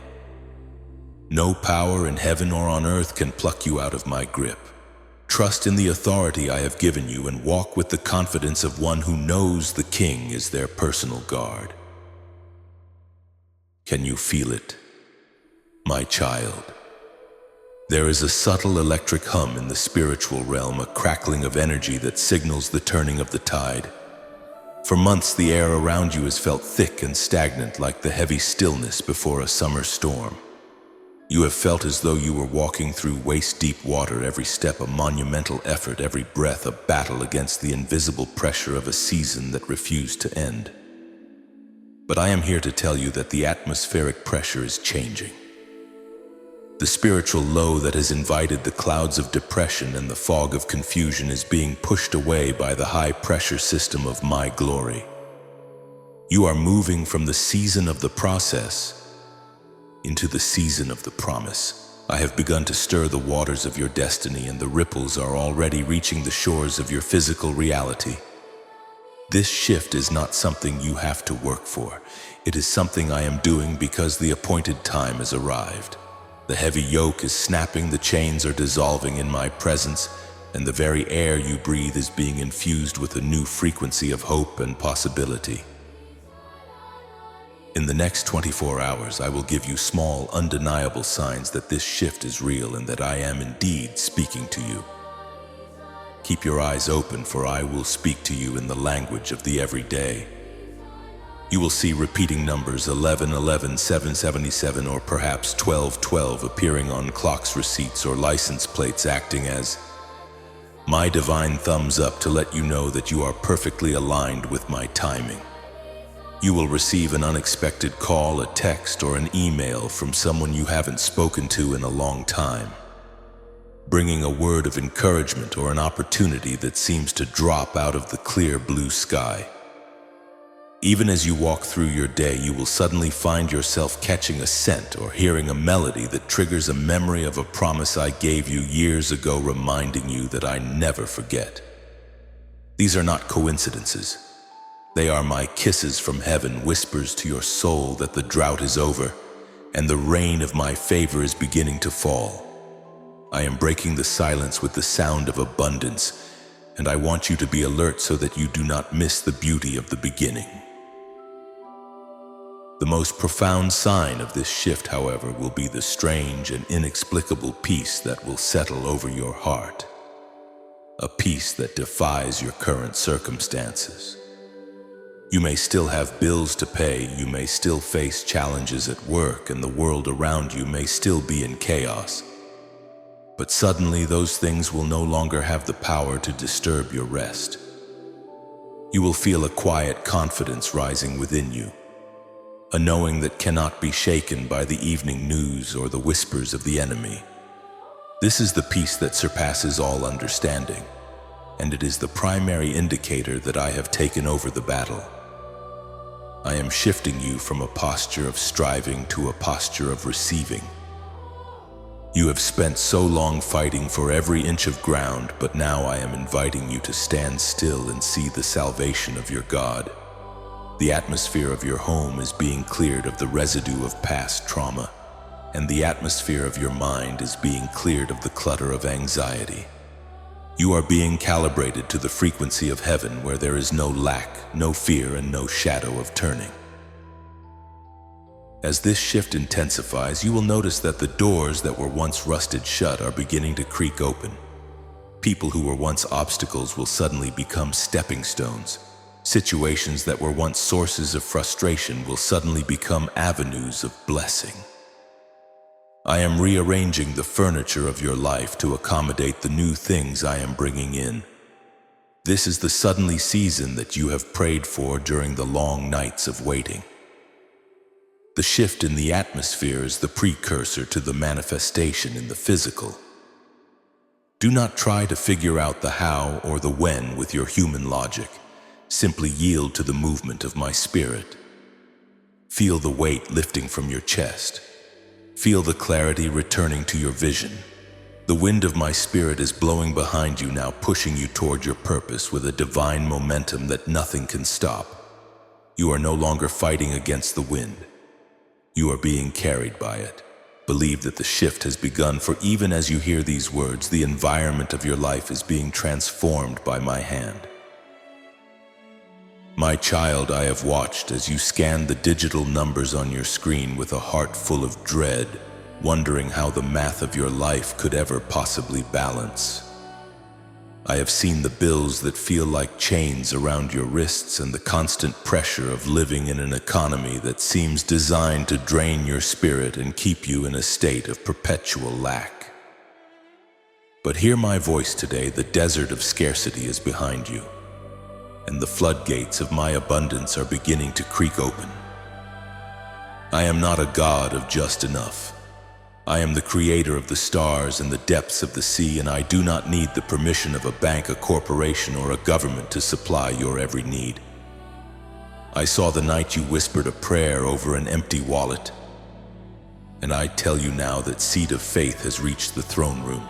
No power in heaven or on earth can pluck you out of my grip. Trust in the authority I have given you and walk with the confidence of one who knows the King is their personal guard. Can you feel it, my child? There is a subtle electric hum in the spiritual realm, a crackling of energy that signals the turning of the tide. For months, the air around you has felt thick and stagnant, like the heavy stillness before a summer storm. You have felt as though you were walking through waist-deep water, every step a monumental effort, every breath a battle against the invisible pressure of a season that refused to end. But I am here to tell you that the atmospheric pressure is changing. The spiritual low that has invited the clouds of depression and the fog of confusion is being pushed away by the high-pressure system of my glory. You are moving from the season of the process into the season of the promise. I have begun to stir the waters of your destiny, and the ripples are already reaching the shores of your physical reality. This shift is not something you have to work for. It is something I am doing because the appointed time has arrived. The heavy yoke is snapping, the chains are dissolving in my presence, and the very air you breathe is being infused with a new frequency of hope and possibility. In the next 24 hours, I will give you small, undeniable signs that this shift is real and that I am indeed speaking to you. Keep your eyes open, for I will speak to you in the language of the everyday. You will see repeating numbers 1111, 777, or perhaps 1212 appearing on clocks, receipts, or license plates, acting as my divine thumbs up to let you know that you are perfectly aligned with my timing. You will receive an unexpected call, a text, or an email from someone you haven't spoken to in a long time, bringing a word of encouragement or an opportunity that seems to drop out of the clear blue sky. Even as you walk through your day, you will suddenly find yourself catching a scent or hearing a melody that triggers a memory of a promise I gave you years ago, reminding you that I never forget. These are not coincidences. They are my kisses from heaven, whispers to your soul that the drought is over and the rain of my favor is beginning to fall. I am breaking the silence with the sound of abundance, and I want you to be alert so that you do not miss the beauty of the beginning. The most profound sign of this shift, however, will be the strange and inexplicable peace that will settle over your heart. A peace that defies your current circumstances. You may still have bills to pay, you may still face challenges at work, and the world around you may still be in chaos. But suddenly those things will no longer have the power to disturb your rest. You will feel a quiet confidence rising within you, a knowing that cannot be shaken by the evening news or the whispers of the enemy. This is the peace that surpasses all understanding, and it is the primary indicator that I have taken over the battle. I am shifting you from a posture of striving to a posture of receiving. You have spent so long fighting for every inch of ground, but now I am inviting you to stand still and see the salvation of your God. The atmosphere of your home is being cleared of the residue of past trauma, and the atmosphere of your mind is being cleared of the clutter of anxiety. You are being calibrated to the frequency of heaven, where there is no lack, no fear, and no shadow of turning. As this shift intensifies, you will notice that the doors that were once rusted shut are beginning to creak open. People who were once obstacles will suddenly become stepping stones. Situations that were once sources of frustration will suddenly become avenues of blessing. I am rearranging the furniture of your life to accommodate the new things I am bringing in. This is the suddenly season that you have prayed for during the long nights of waiting. The shift in the atmosphere is the precursor to the manifestation in the physical. Do not try to figure out the how or the when with your human logic. Simply yield to the movement of my spirit. Feel the weight lifting from your chest. Feel the clarity returning to your vision. The wind of my spirit is blowing behind you now, pushing you toward your purpose with a divine momentum that nothing can stop. You are no longer fighting against the wind. You are being carried by it. Believe that the shift has begun, for even as you hear these words, the environment of your life is being transformed by my hand. My child, I have watched as you scan the digital numbers on your screen with a heart full of dread, wondering how the math of your life could ever possibly balance. I have seen the bills that feel like chains around your wrists and the constant pressure of living in an economy that seems designed to drain your spirit and keep you in a state of perpetual lack. But hear my voice today. The desert of scarcity is behind you, and the floodgates of my abundance are beginning to creak open. I am not a God of just enough. I am the creator of the stars and the depths of the sea, and I do not need the permission of a bank, a corporation, or a government to supply your every need. I saw the night you whispered a prayer over an empty wallet, and I tell you now that seed of faith has reached the throne room.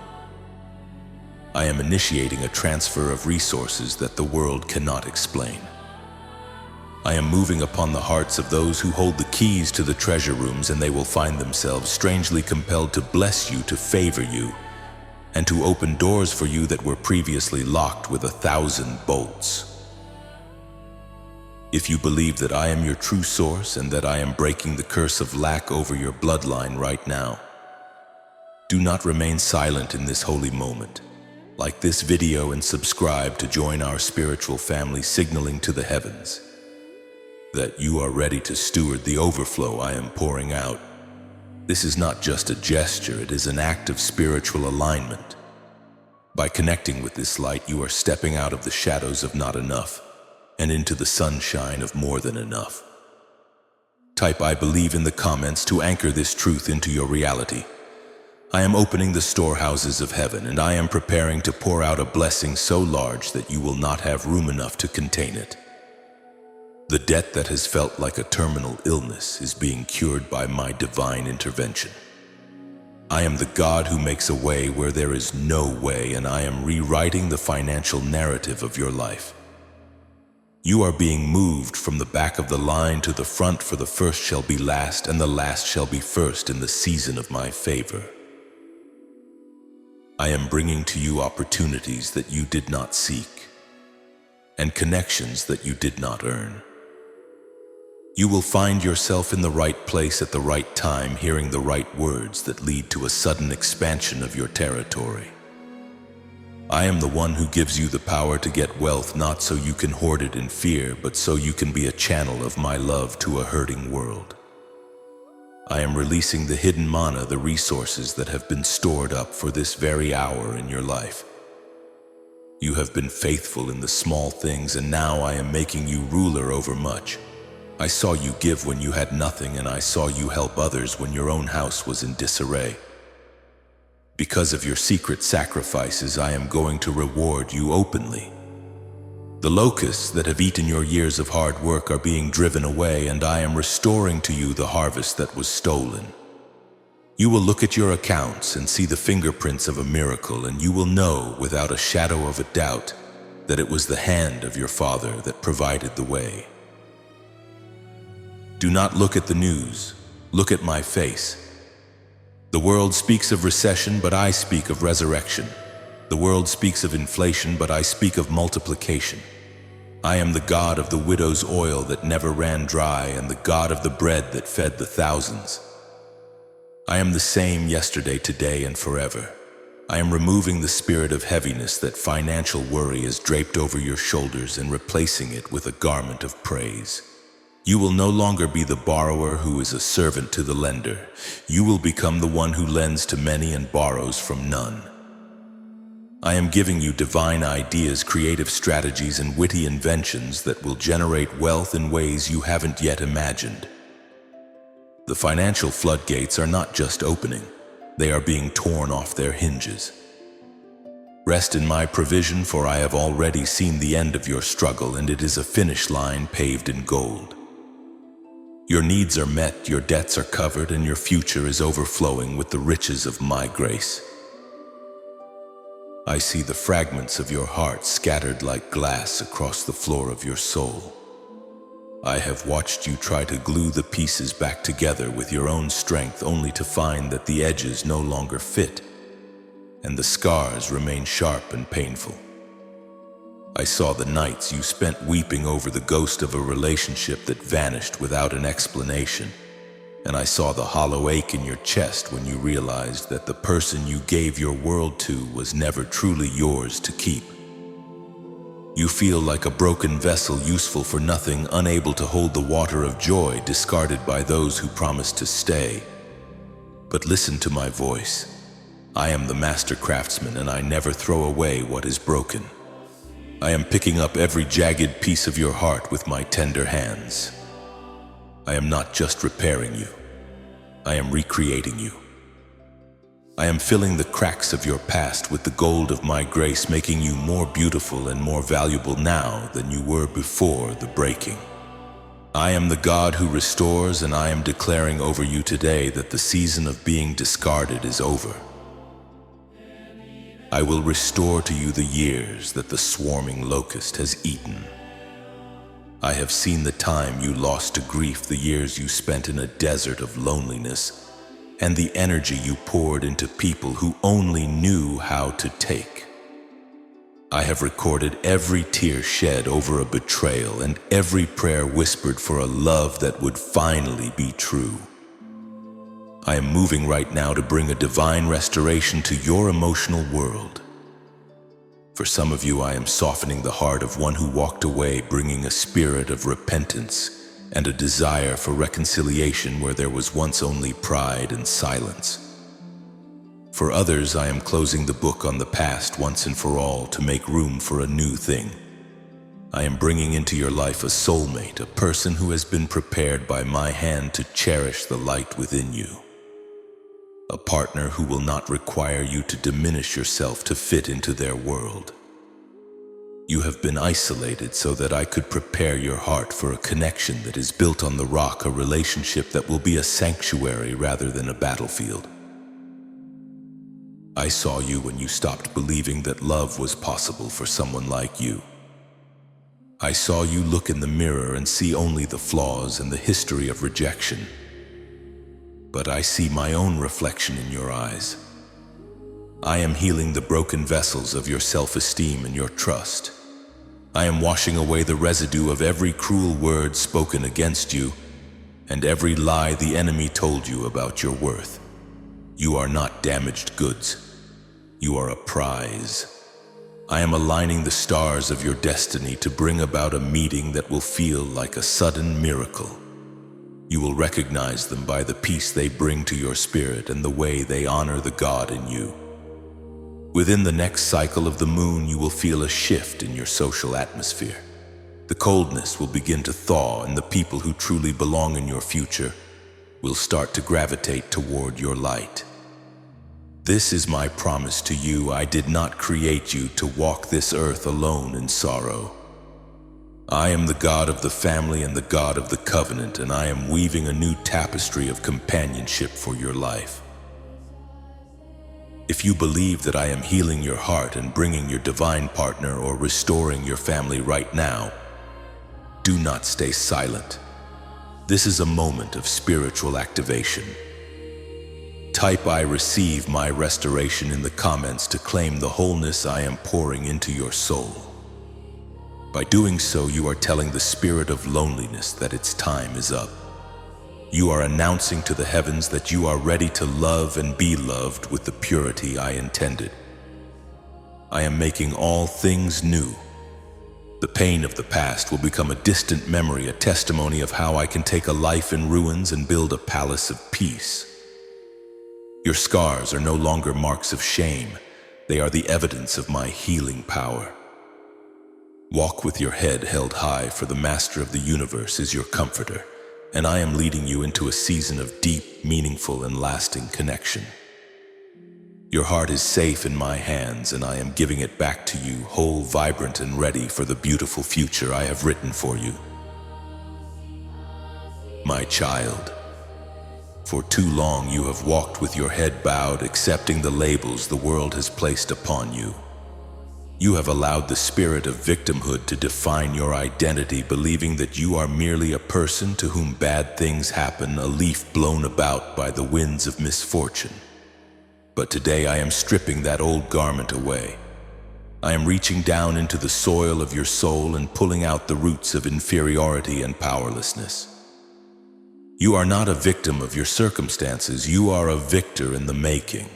I am initiating a transfer of resources that the world cannot explain. I am moving upon the hearts of those who hold the keys to the treasure rooms, and they will find themselves strangely compelled to bless you, to favor you, and to open doors for you that were previously locked with 1,000 bolts. If you believe that I am your true source and that I am breaking the curse of lack over your bloodline right now, do not remain silent in this holy moment. Like this video and subscribe to join our spiritual family, signaling to the heavens that you are ready to steward the overflow I am pouring out. This is not just a gesture, it is an act of spiritual alignment. By connecting with this light, you are stepping out of the shadows of not enough and into the sunshine of more than enough. Type "I believe" in the comments to anchor this truth into your reality. I am opening the storehouses of heaven, and I am preparing to pour out a blessing so large that you will not have room enough to contain it. The debt that has felt like a terminal illness is being cured by my divine intervention. I am the God who makes a way where there is no way, and I am rewriting the financial narrative of your life. You are being moved from the back of the line to the front, for the first shall be last, and the last shall be first in the season of my favor. I am bringing to you opportunities that you did not seek, and connections that you did not earn. You will find yourself in the right place at the right time, hearing the right words that lead to a sudden expansion of your territory. I am the one who gives you the power to get wealth, not so you can hoard it in fear, but so you can be a channel of my love to a hurting world. I am releasing the hidden manna, the resources that have been stored up for this very hour in your life. You have been faithful in the small things, and now I am making you ruler over much. I saw you give when you had nothing, and I saw you help others when your own house was in disarray. Because of your secret sacrifices, I am going to reward you openly. The locusts that have eaten your years of hard work are being driven away, and I am restoring to you the harvest that was stolen. You will look at your accounts and see the fingerprints of a miracle, and you will know without a shadow of a doubt that it was the hand of your Father that provided the way. Do not look at the news, look at my face. The world speaks of recession, but I speak of resurrection. The world speaks of inflation, but I speak of multiplication. I am the God of the widow's oil that never ran dry, and the God of the bread that fed the thousands. I am the same yesterday, today, and forever. I am removing the spirit of heaviness that financial worry has draped over your shoulders and replacing it with a garment of praise. You will no longer be the borrower who is a servant to the lender. You will become the one who lends to many and borrows from none. I am giving you divine ideas, creative strategies, and witty inventions that will generate wealth in ways you haven't yet imagined. The financial floodgates are not just opening, they are being torn off their hinges. Rest in my provision, for I have already seen the end of your struggle, and it is a finish line paved in gold. Your needs are met, your debts are covered, and your future is overflowing with the riches of my grace. I see the fragments of your heart scattered like glass across the floor of your soul. I have watched you try to glue the pieces back together with your own strength, only to find that the edges no longer fit, and the scars remain sharp and painful. I saw the nights you spent weeping over the ghost of a relationship that vanished without an explanation, and I saw the hollow ache in your chest when you realized that the person you gave your world to was never truly yours to keep. You feel like a broken vessel, useful for nothing, unable to hold the water of joy, discarded by those who promised to stay. But listen to my voice. I am the master craftsman, and I never throw away what is broken. I am picking up every jagged piece of your heart with my tender hands. I am not just repairing you, I am recreating you. I am filling the cracks of your past with the gold of my grace, making you more beautiful and more valuable now than you were before the breaking. I am the God who restores, and I am declaring over you today that the season of being discarded is over. I will restore to you the years that the swarming locust has eaten. I have seen the time you lost to grief, the years you spent in a desert of loneliness, and the energy you poured into people who only knew how to take. I have recorded every tear shed over a betrayal and every prayer whispered for a love that would finally be true. I am moving right now to bring a divine restoration to your emotional world. For some of you, I am softening the heart of one who walked away, bringing a spirit of repentance and a desire for reconciliation where there was once only pride and silence. For others, I am closing the book on the past once and for all to make room for a new thing. I am bringing into your life a soulmate, a person who has been prepared by my hand to cherish the light within you. A partner who will not require you to diminish yourself to fit into their world. You have been isolated so that I could prepare your heart for a connection that is built on the rock, a relationship that will be a sanctuary rather than a battlefield. I saw you when you stopped believing that love was possible for someone like you. I saw you look in the mirror and see only the flaws and the history of rejection. But I see my own reflection in your eyes. I am healing the broken vessels of your self-esteem and your trust. I am washing away the residue of every cruel word spoken against you and every lie the enemy told you about your worth. You are not damaged goods. You are a prize. I am aligning the stars of your destiny to bring about a meeting that will feel like a sudden miracle. You will recognize them by the peace they bring to your spirit and the way they honor the God in you. Within the next cycle of the moon, you will feel a shift in your social atmosphere. The coldness will begin to thaw, and the people who truly belong in your future will start to gravitate toward your light. This is my promise to you. I did not create you to walk this earth alone in sorrow. I am the God of the family and the God of the covenant, and I am weaving a new tapestry of companionship for your life. If you believe that I am healing your heart and bringing your divine partner or restoring your family right now, do not stay silent. This is a moment of spiritual activation. Type "I receive my restoration" in the comments to claim the wholeness I am pouring into your soul. By doing so, you are telling the spirit of loneliness that its time is up. You are announcing to the heavens that you are ready to love and be loved with the purity I intended. I am making all things new. The pain of the past will become a distant memory, a testimony of how I can take a life in ruins and build a palace of peace. Your scars are no longer marks of shame. They are the evidence of my healing power. Walk with your head held high, for the Master of the universe is your comforter, and I am leading you into a season of deep, meaningful, and lasting connection. Your heart is safe in my hands, and I am giving it back to you, whole, vibrant, and ready for the beautiful future I have written for you. My child, for too long you have walked with your head bowed, accepting the labels the world has placed upon you. You have allowed the spirit of victimhood to define your identity, believing that you are merely a person to whom bad things happen, a leaf blown about by the winds of misfortune. But today I am stripping that old garment away. I am reaching down into the soil of your soul and pulling out the roots of inferiority and powerlessness. You are not a victim of your circumstances. You are a victor in the making.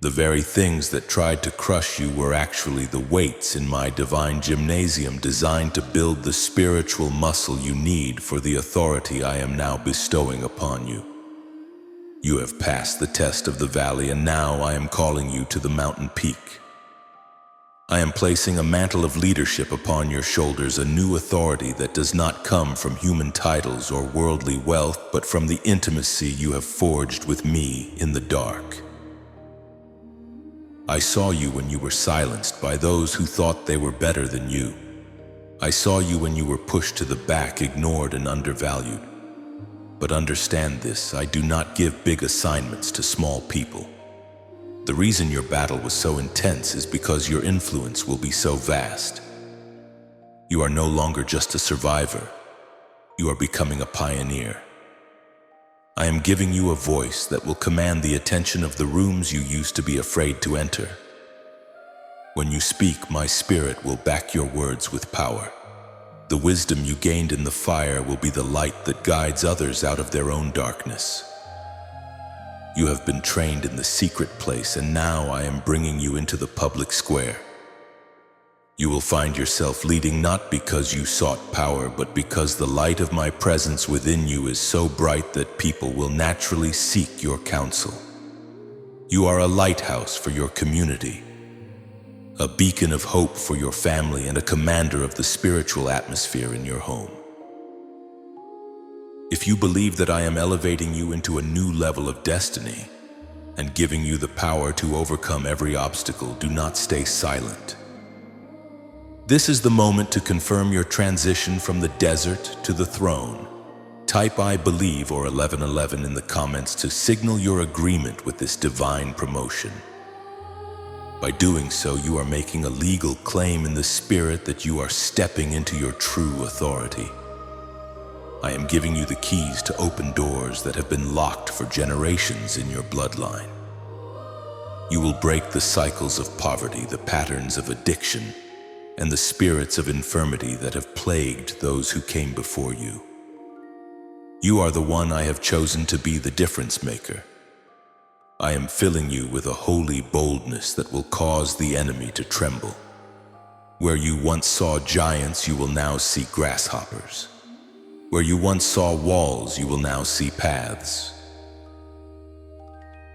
The very things that tried to crush you were actually the weights in my divine gymnasium, designed to build the spiritual muscle you need for the authority I am now bestowing upon you. You have passed the test of the valley, and now I am calling you to the mountain peak. I am placing a mantle of leadership upon your shoulders, a new authority that does not come from human titles or worldly wealth, but from the intimacy you have forged with me in the dark. I saw you when you were silenced by those who thought they were better than you. I saw you when you were pushed to the back, ignored, and undervalued. But understand this, I do not give big assignments to small people. The reason your battle was so intense is because your influence will be so vast. You are no longer just a survivor. You are becoming a pioneer. I am giving you a voice that will command the attention of the rooms you used to be afraid to enter. When you speak, my spirit will back your words with power. The wisdom you gained in the fire will be the light that guides others out of their own darkness. You have been trained in the secret place, and now I am bringing you into the public square. You will find yourself leading not because you sought power, but because the light of my presence within you is so bright that people will naturally seek your counsel. You are a lighthouse for your community, a beacon of hope for your family, and a commander of the spiritual atmosphere in your home. If you believe that I am elevating you into a new level of destiny and giving you the power to overcome every obstacle, do not stay silent. This is the moment to confirm your transition from the desert to the throne. Type "I believe" or 1111 in the comments to signal your agreement with this divine promotion. By doing so, you are making a legal claim in the spirit that you are stepping into your true authority. I am giving you the keys to open doors that have been locked for generations in your bloodline. You will break the cycles of poverty, the patterns of addiction, and the spirits of infirmity that have plagued those who came before you. You are the one I have chosen to be the difference maker. I am filling you with a holy boldness that will cause the enemy to tremble. Where you once saw giants, you will now see grasshoppers. Where you once saw walls, you will now see paths.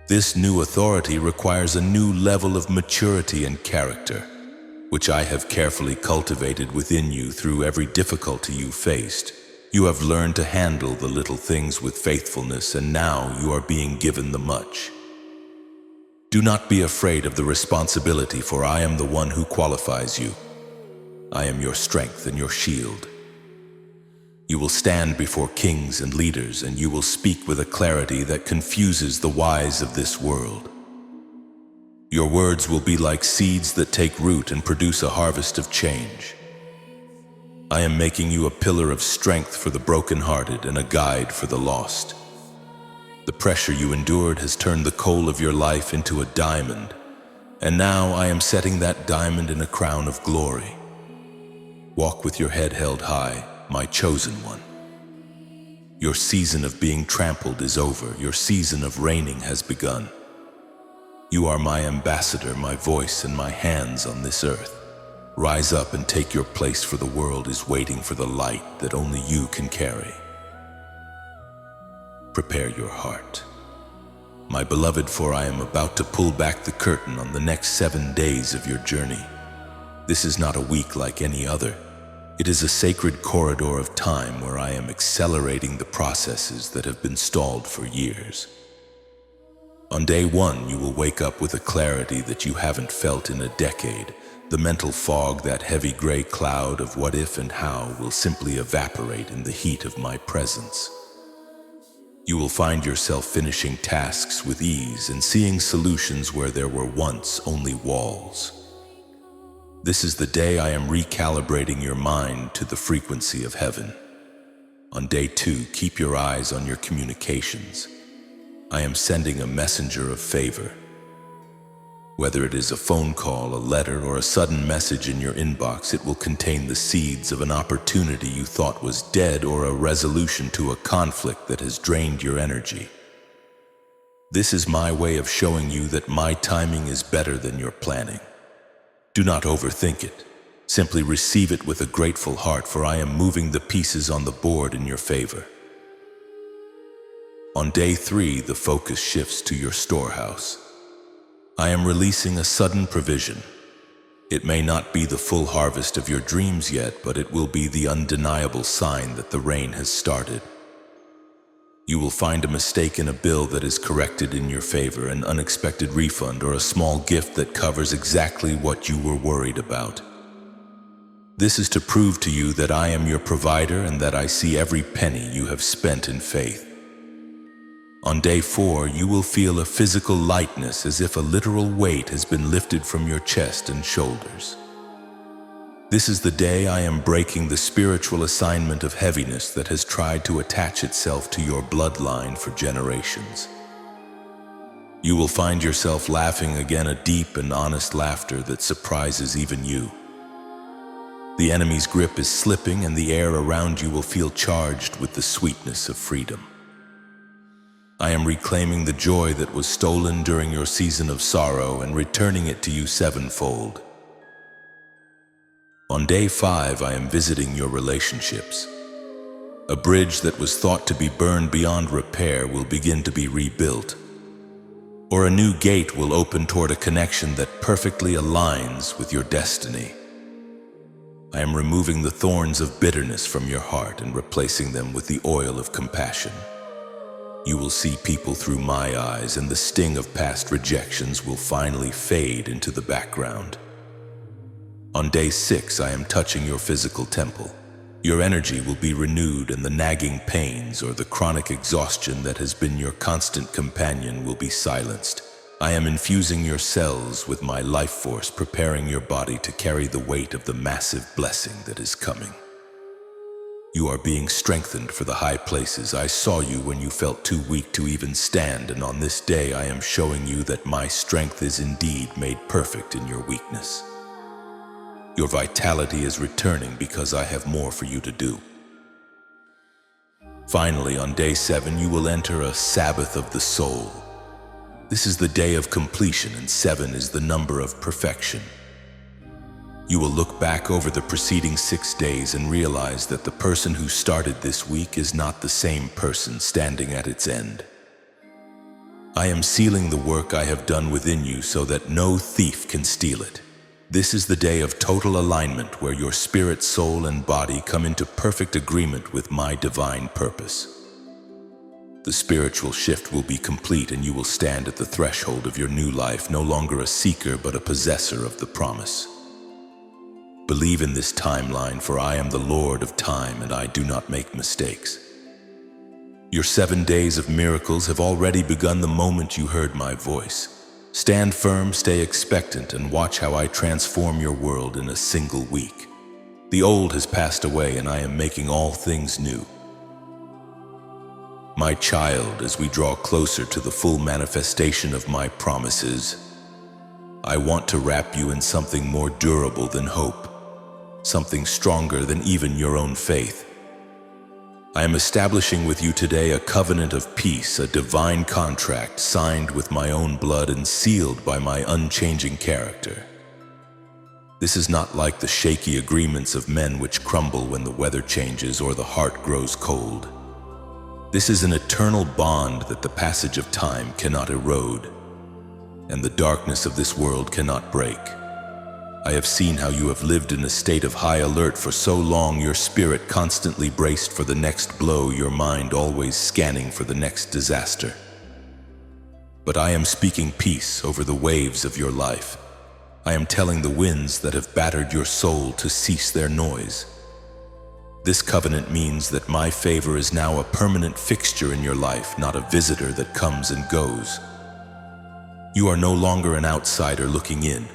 This new authority requires a new level of maturity and character, which I have carefully cultivated within you through every difficulty you faced. You have learned to handle the little things with faithfulness, and now you are being given the much. Do not be afraid of the responsibility, for I am the one who qualifies you. I am your strength and your shield. You will stand before kings and leaders, and you will speak with a clarity that confuses the wise of this world. Your words will be like seeds that take root and produce a harvest of change. I am making you a pillar of strength for the brokenhearted and a guide for the lost. The pressure you endured has turned the coal of your life into a diamond, and now I am setting that diamond in a crown of glory. Walk with your head held high, my chosen one. Your season of being trampled is over. Your season of reigning has begun. You are my ambassador, my voice, and my hands on this earth. Rise up and take your place, for the world is waiting for the light that only you can carry. Prepare your heart, my beloved, for I am about to pull back the curtain on the next 7 days of your journey. This is not a week like any other. It is a sacred corridor of time where I am accelerating the processes that have been stalled for years. On day 1, you will wake up with a clarity that you haven't felt in a decade. The mental fog, that heavy gray cloud of what if and how, will simply evaporate in the heat of my presence. You will find yourself finishing tasks with ease and seeing solutions where there were once only walls. This is the day I am recalibrating your mind to the frequency of heaven. On day 2, keep your eyes on your communications. I am sending a messenger of favor. Whether it is a phone call, a letter, or a sudden message in your inbox, it will contain the seeds of an opportunity you thought was dead, or a resolution to a conflict that has drained your energy. This is my way of showing you that my timing is better than your planning. Do not overthink it. Simply receive it with a grateful heart, for I am moving the pieces on the board in your favor. On day 3, the focus shifts to your storehouse. I am releasing a sudden provision. It may not be the full harvest of your dreams yet, but it will be the undeniable sign that the rain has started. You will find a mistake in a bill that is corrected in your favor, an unexpected refund, or a small gift that covers exactly what you were worried about. This is to prove to you that I am your provider and that I see every penny you have spent in faith. On day 4, you will feel a physical lightness, as if a literal weight has been lifted from your chest and shoulders. This is the day I am breaking the spiritual assignment of heaviness that has tried to attach itself to your bloodline for generations. You will find yourself laughing again, a deep and honest laughter that surprises even you. The enemy's grip is slipping, and the air around you will feel charged with the sweetness of freedom. I am reclaiming the joy that was stolen during your season of sorrow and returning it to you sevenfold. On day 5, I am visiting your relationships. A bridge that was thought to be burned beyond repair will begin to be rebuilt, or a new gate will open toward a connection that perfectly aligns with your destiny. I am removing the thorns of bitterness from your heart and replacing them with the oil of compassion. You will see people through my eyes, and the sting of past rejections will finally fade into the background. On day 6, I am touching your physical temple. Your energy will be renewed, and the nagging pains or the chronic exhaustion that has been your constant companion will be silenced. I am infusing your cells with my life force, preparing your body to carry the weight of the massive blessing that is coming. You are being strengthened for the high places. I saw you when you felt too weak to even stand, and on this day I am showing you that my strength is indeed made perfect in your weakness. Your vitality is returning because I have more for you to do. Finally, on day 7, you will enter a Sabbath of the soul. This is the day of completion, and 7 is the number of perfection. You will look back over the preceding 6 days and realize that the person who started this week is not the same person standing at its end. I am sealing the work I have done within you so that no thief can steal it. This is the day of total alignment, where your spirit, soul, and body come into perfect agreement with my divine purpose. The spiritual shift will be complete, and you will stand at the threshold of your new life, no longer a seeker but a possessor of the promise. Believe in this timeline, for I am the Lord of time and I do not make mistakes. Your 7 days of miracles have already begun the moment you heard my voice. Stand firm, stay expectant, and watch how I transform your world in a single week. The old has passed away, and I am making all things new. My child, as we draw closer to the full manifestation of my promises, I want to wrap you in something more durable than hope, something stronger than even your own faith. I am establishing with you today a covenant of peace, a divine contract signed with my own blood and sealed by my unchanging character. This is not like the shaky agreements of men which crumble when the weather changes or the heart grows cold. This is an eternal bond that the passage of time cannot erode, and the darkness of this world cannot break. I have seen how you have lived in a state of high alert for so long, your spirit constantly braced for the next blow, your mind always scanning for the next disaster. But I am speaking peace over the waves of your life. I am telling the winds that have battered your soul to cease their noise. This covenant means that my favor is now a permanent fixture in your life, not a visitor that comes and goes. You are no longer an outsider looking in.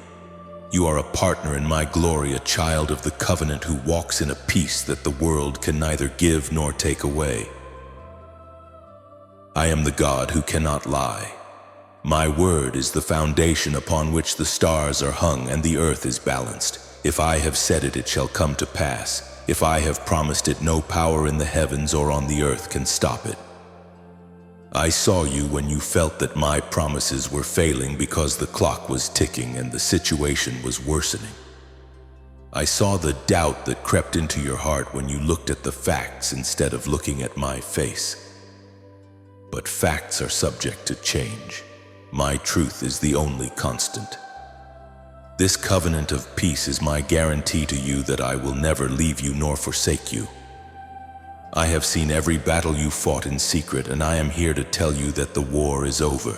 You are a partner in my glory, a child of the covenant who walks in a peace that the world can neither give nor take away. I am the God who cannot lie. My word is the foundation upon which the stars are hung and the earth is balanced. If I have said it, it shall come to pass. If I have promised it, no power in the heavens or on the earth can stop it. I saw you when you felt that my promises were failing because the clock was ticking and the situation was worsening. I saw the doubt that crept into your heart when you looked at the facts instead of looking at my face. But facts are subject to change. My truth is the only constant. This covenant of peace is my guarantee to you that I will never leave you nor forsake you. I have seen every battle you fought in secret, and I am here to tell you that the war is over.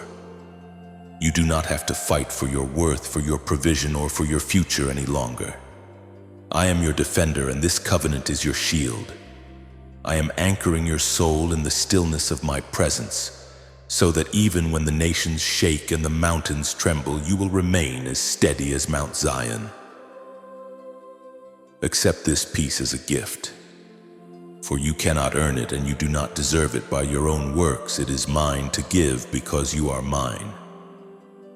You do not have to fight for your worth, for your provision, or for your future any longer. I am your defender, and this covenant is your shield. I am anchoring your soul in the stillness of my presence, so that even when the nations shake and the mountains tremble, you will remain as steady as Mount Zion. Accept this peace as a gift, for you cannot earn it and you do not deserve it by your own works. It is mine to give because you are mine.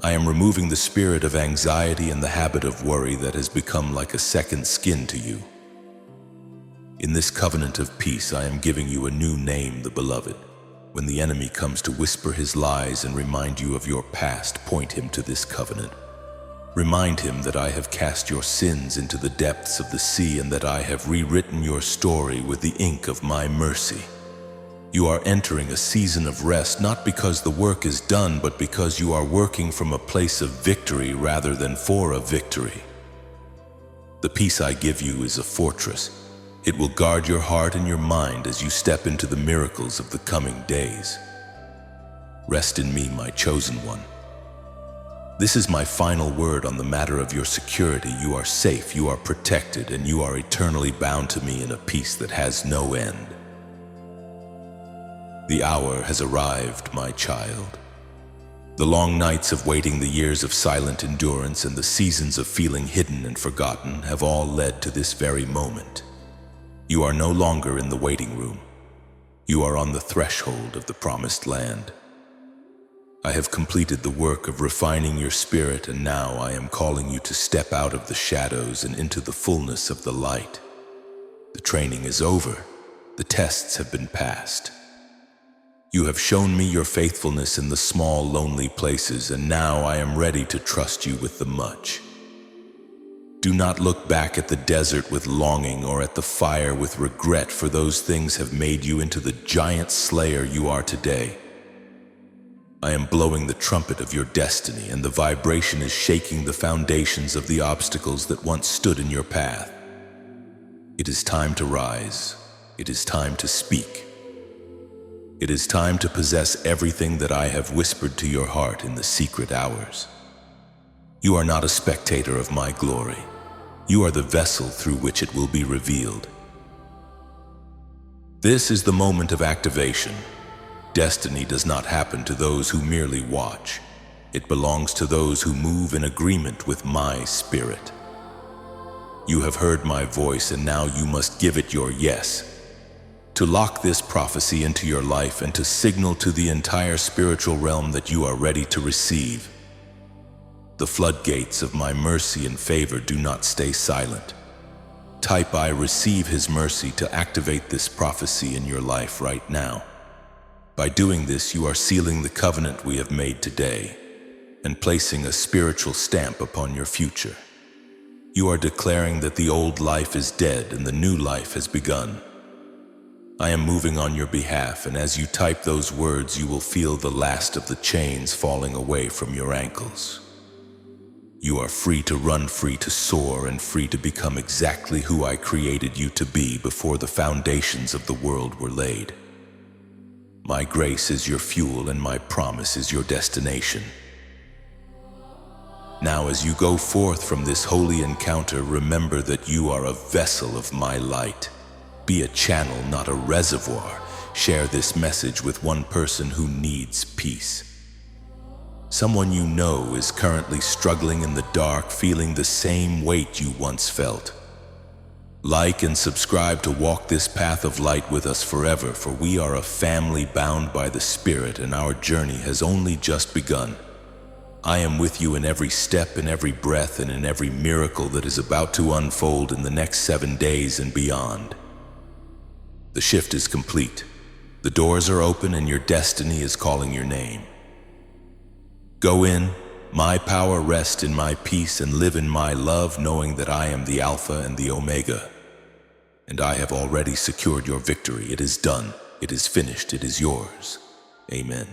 I am removing the spirit of anxiety and the habit of worry that has become like a second skin to you. In this covenant of peace, I am giving you a new name, the Beloved. When the enemy comes to whisper his lies and remind you of your past, point him to this covenant. Remind him that I have cast your sins into the depths of the sea and that I have rewritten your story with the ink of my mercy. You are entering a season of rest, not because the work is done, but because you are working from a place of victory rather than for a victory. The peace I give you is a fortress. It will guard your heart and your mind as you step into the miracles of the coming days. Rest in me, my chosen one. This is my final word on the matter of your security. You are safe, you are protected, and you are eternally bound to me in a peace that has no end. The hour has arrived, my child. The long nights of waiting, the years of silent endurance, and the seasons of feeling hidden and forgotten have all led to this very moment. You are no longer in the waiting room. You are on the threshold of the promised land. I have completed the work of refining your spirit, and now I am calling you to step out of the shadows and into the fullness of the light. The training is over. The tests have been passed. You have shown me your faithfulness in the small, lonely places, and now I am ready to trust you with the much. Do not look back at the desert with longing or at the fire with regret, for those things have made you into the giant slayer you are today. I am blowing the trumpet of your destiny, and the vibration is shaking the foundations of the obstacles that once stood in your path. It is time to rise. It is time to speak. It is time to possess everything that I have whispered to your heart in the secret hours. You are not a spectator of my glory. You are the vessel through which it will be revealed. This is the moment of activation. Destiny does not happen to those who merely watch. It belongs to those who move in agreement with my spirit. You have heard my voice, and now you must give it your yes. To lock this prophecy into your life and to signal to the entire spiritual realm that you are ready to receive. The floodgates of my mercy and favor do not stay silent. Type "I receive His mercy" to activate this prophecy in your life right now. By doing this, you are sealing the covenant we have made today and placing a spiritual stamp upon your future. You are declaring that the old life is dead and the new life has begun. I am moving on your behalf, and as you type those words, you will feel the last of the chains falling away from your ankles. You are free to run, free to soar, and free to become exactly who I created you to be before the foundations of the world were laid. My grace is your fuel, and my promise is your destination. Now, as you go forth from this holy encounter, remember that you are a vessel of my light. Be a channel, not a reservoir. Share this message with one person who needs peace. Someone you know is currently struggling in the dark, feeling the same weight you once felt. Like and subscribe to walk this path of light with us forever, for we are a family bound by the Spirit, and our journey has only just begun. I am with you in every step, in every breath, and in every miracle that is about to unfold in the next 7 days and beyond. The shift is complete. The doors are open, and your destiny is calling your name. Go in, my power, rest in my peace, and live in my love, knowing that I am the Alpha and the Omega. And I have already secured your victory. It is done. It is finished. It is yours. Amen.